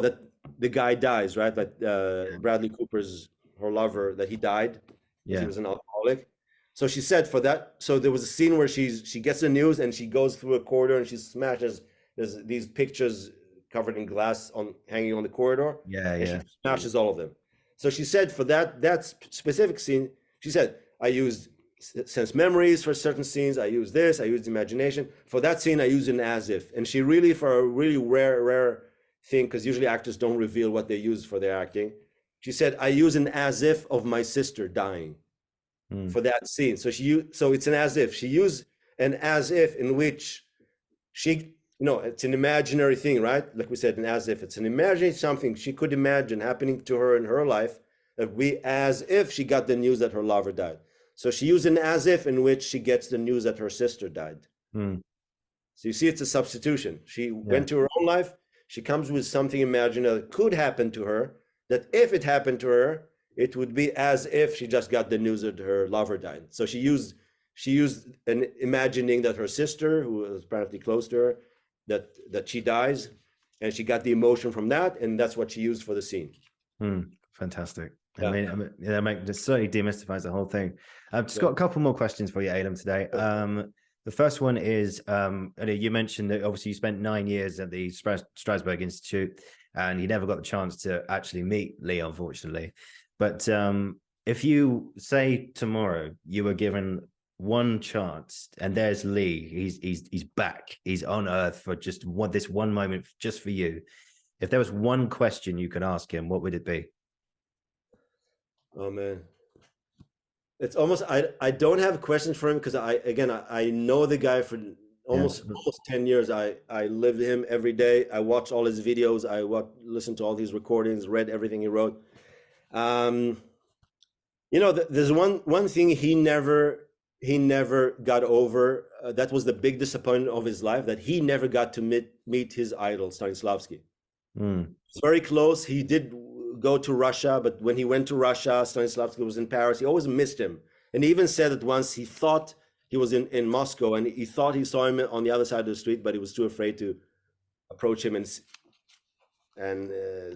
that the guy dies, right? Like Bradley Cooper's, her lover, that he died. Yeah. He was an alcoholic. So she said for that, so there was a scene where she gets the news and she goes through a corridor and she smashes, there's these pictures covered in glass hanging on the corridor. She smashes all of them. So she said for that specific scene, she said, I used sense memories for certain scenes. I used this, I used imagination. For that scene, I used an as if. And she really, for a really rare thing, because usually actors don't reveal what they use for their acting, she said, I use an as if of my sister dying for that scene. So it's an as if. She used an as if in which she, you know, it's an imaginary thing, right? Like we said, an as if. It's an imaginary something she could imagine happening to her in her life, that as if she got the news that her lover died. So she used an as if in which she gets the news that her sister died. So you see, it's a substitution. She went to her own life. She comes with something imaginary that could happen to her, that if it happened to her, it would be as if she just got the news that her lover died. So she used an imagining that her sister, who was apparently close to her, that she dies, and she got the emotion from that, and that's what she used for the scene. Fantastic. I mean, just certainly demystifies the whole thing. I've just got a couple more questions for you, Aylam, today. The first one is, you mentioned that obviously you spent 9 years at the Strasberg Institute, and you never got the chance to actually meet Lee, unfortunately. But if you say tomorrow you were given one chance, and there's Lee, he's back, he's on Earth for just this one moment, just for you. If there was one question you could ask him, what would it be? Oh man, it's almost, I don't have questions for him because I know the guy for almost 10 years. I lived him every day. I watched all his videos. I listened to all these recordings, read everything he wrote. You know, there's one thing he never got over. That was the big disappointment of his life, that he never got to meet his idol, Stanislavski. It's very close. He did go to Russia, but when he went to Russia, Stanislavski was in Paris. He always missed him. And he even said that once he thought he was in Moscow, and he thought he saw him on the other side of the street, but he was too afraid to approach him and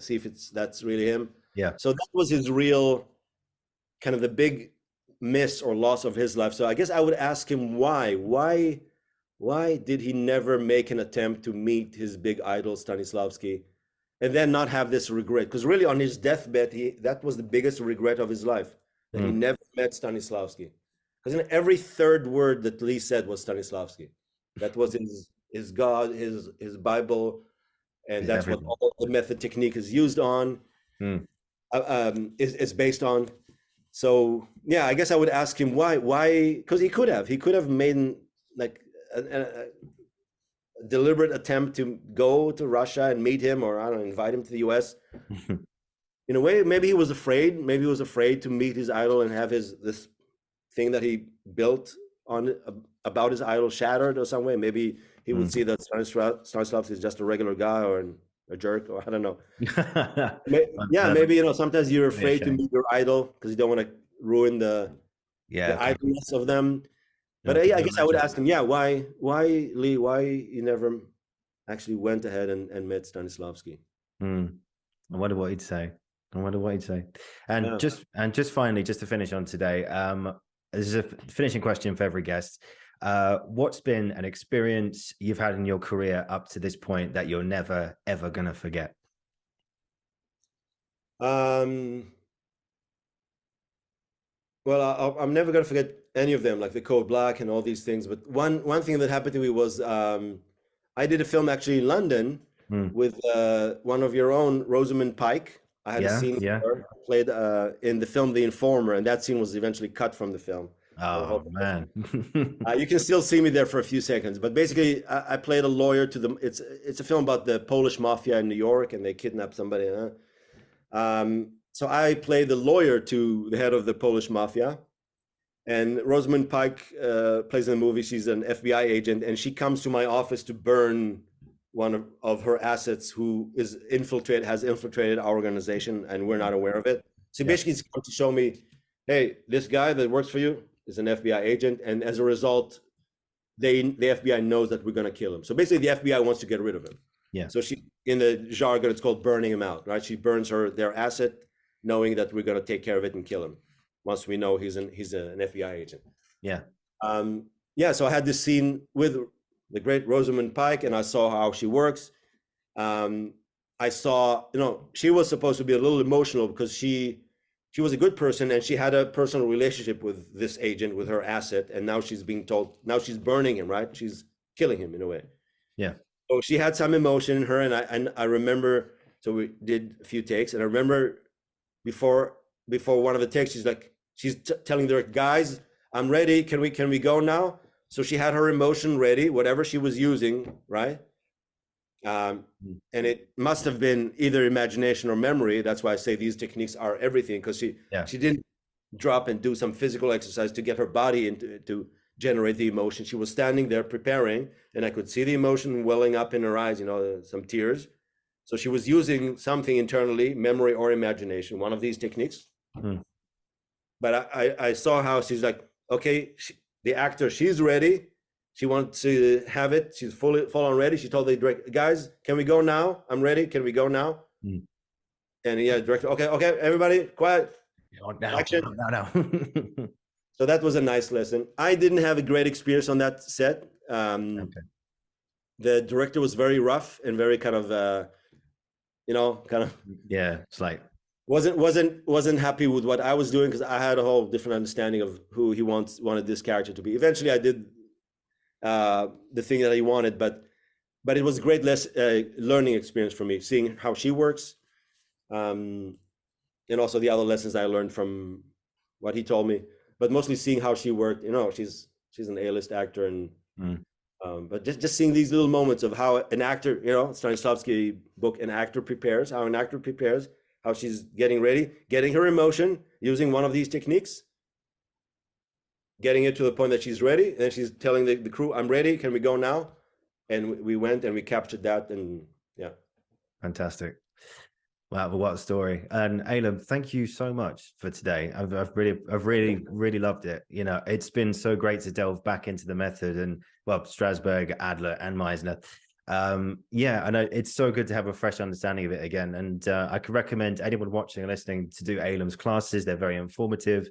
see if that's really him. Yeah. So that was his real kind of the big miss or loss of his life. So I guess I would ask him why did he never make an attempt to meet his big idol Stanislavski, and then not have this regret? Because really on his deathbed, that was the biggest regret of his life, that he never met Stanislavski. Because every third word that Lee said was Stanislavski. That was his God, his Bible, and that's everything. What all the method technique is used on, is based on. So yeah, I guess I would ask him why, because he could have made like a deliberate attempt to go to Russia and meet him, or I don't know, invite him to the US. In a way, maybe he was afraid to meet his idol and have this thing that he built on about his idol shattered or some way. Maybe he would see that Stanislavski is just a regular guy or a jerk, or I don't know. Yeah, maybe, you know, sometimes you're afraid to meet your idol because you don't want to ruin the idleness of them. But I guess I would ask him, why Lee, why you never actually went ahead and met Stanislavski? I wonder what he'd say. And just finally, just to finish on today, this is a finishing question for every guest. What's been an experience you've had in your career up to this point that you're never ever gonna forget? Well, I'm never gonna forget any of them, like the Code Black and all these things. But one thing that happened to me was I did a film actually in London with one of your own, Rosamund Pike. I had a scene with her, played in the film The Informer, and that scene was eventually cut from the film. Oh man. You can still see me there for a few seconds, but basically I played a lawyer to them. It's a film about the Polish mafia in New York, and they kidnapped somebody. So I played the lawyer to the head of the Polish mafia, and Rosamund Pike plays in the movie. She's an FBI agent, and she comes to my office to burn one of her assets who has infiltrated our organization, and we're not aware of it. So basically it's come to show me, hey, this guy that works for you is an FBI agent, and as a result, the FBI knows that we're going to kill him. So basically the FBI wants to get rid of him. So she, in the jargon, it's called burning him out, right? She burns their asset, knowing that we're going to take care of it and kill him once we know he's an FBI agent. So I had this scene with the great Rosamund Pike, and I saw how she works. I saw, you know, she was supposed to be a little emotional because she was a good person, and she had a personal relationship with this agent, with her asset, and now she's being told, now she's burning him, right? She's killing him in a way. So she had some emotion in her, and I remember, so we did a few takes, and I remember before one of the takes, she's telling the guys, I'm ready, can we go now? So she had her emotion ready, whatever she was using, right? And it must have been either imagination or memory. That's why I say these techniques are everything, because she didn't drop and do some physical exercise to get her body to generate the emotion. She was standing there preparing, and I could see the emotion welling up in her eyes, you know, some tears. So she was using something internally, memory or imagination, one of these techniques. But I saw how she's like, okay, the actor, she's ready. She wants to have it. She's full on ready. She told the director, guys, can we go now? I'm ready. Can we go now? And director, okay, everybody, quiet. Action. No. So that was a nice lesson. I didn't have a great experience on that set. The director was very rough and very kind of, it's like wasn't happy with what I was doing, because I had a whole different understanding of who he wanted this character to be. Eventually, I did the thing that he wanted, but it was a great learning experience for me, seeing how she works, and also the other lessons I learned from what he told me. But mostly seeing how she worked. You know, she's an A-list actor, and but just seeing these little moments of how an actor, you know, Stanislavski book, An Actor Prepares, how an actor prepares, how she's getting ready, getting her emotion, using one of these techniques, getting it to the point that she's ready, and then she's telling the crew, I'm ready, can we go now? And we went and we captured that, and fantastic. Wow, what a story. And Aylam, thank you so much for today. I've really loved it. You know, it's been so great to delve back into the method, and well, Strasberg, Adler, and Meisner. I know it's so good to have a fresh understanding of it again. And I could recommend anyone watching and listening to do Aylam's classes. They're very informative,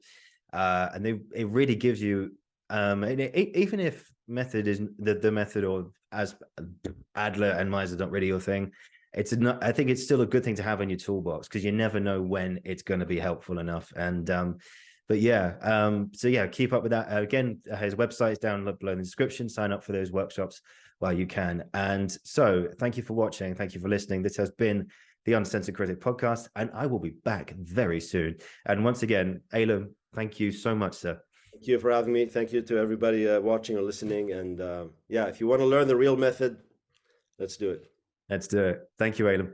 and it really gives you, even if method is the method, or as Adler and Meisner not really your thing, I think it's still a good thing to have in your toolbox, because you never know when it's going to be helpful enough. And keep up with that. Again, his website is down below in the description. Sign up for those workshops while you can. And so thank you for watching. Thank you for listening. This has been the Uncensored Critic podcast, and I will be back very soon. And once again, Aylam, thank you so much, sir. Thank you for having me. Thank you to everybody watching or listening. And if you want to learn the real method, let's do it. Let's do it. Thank you, Aylam.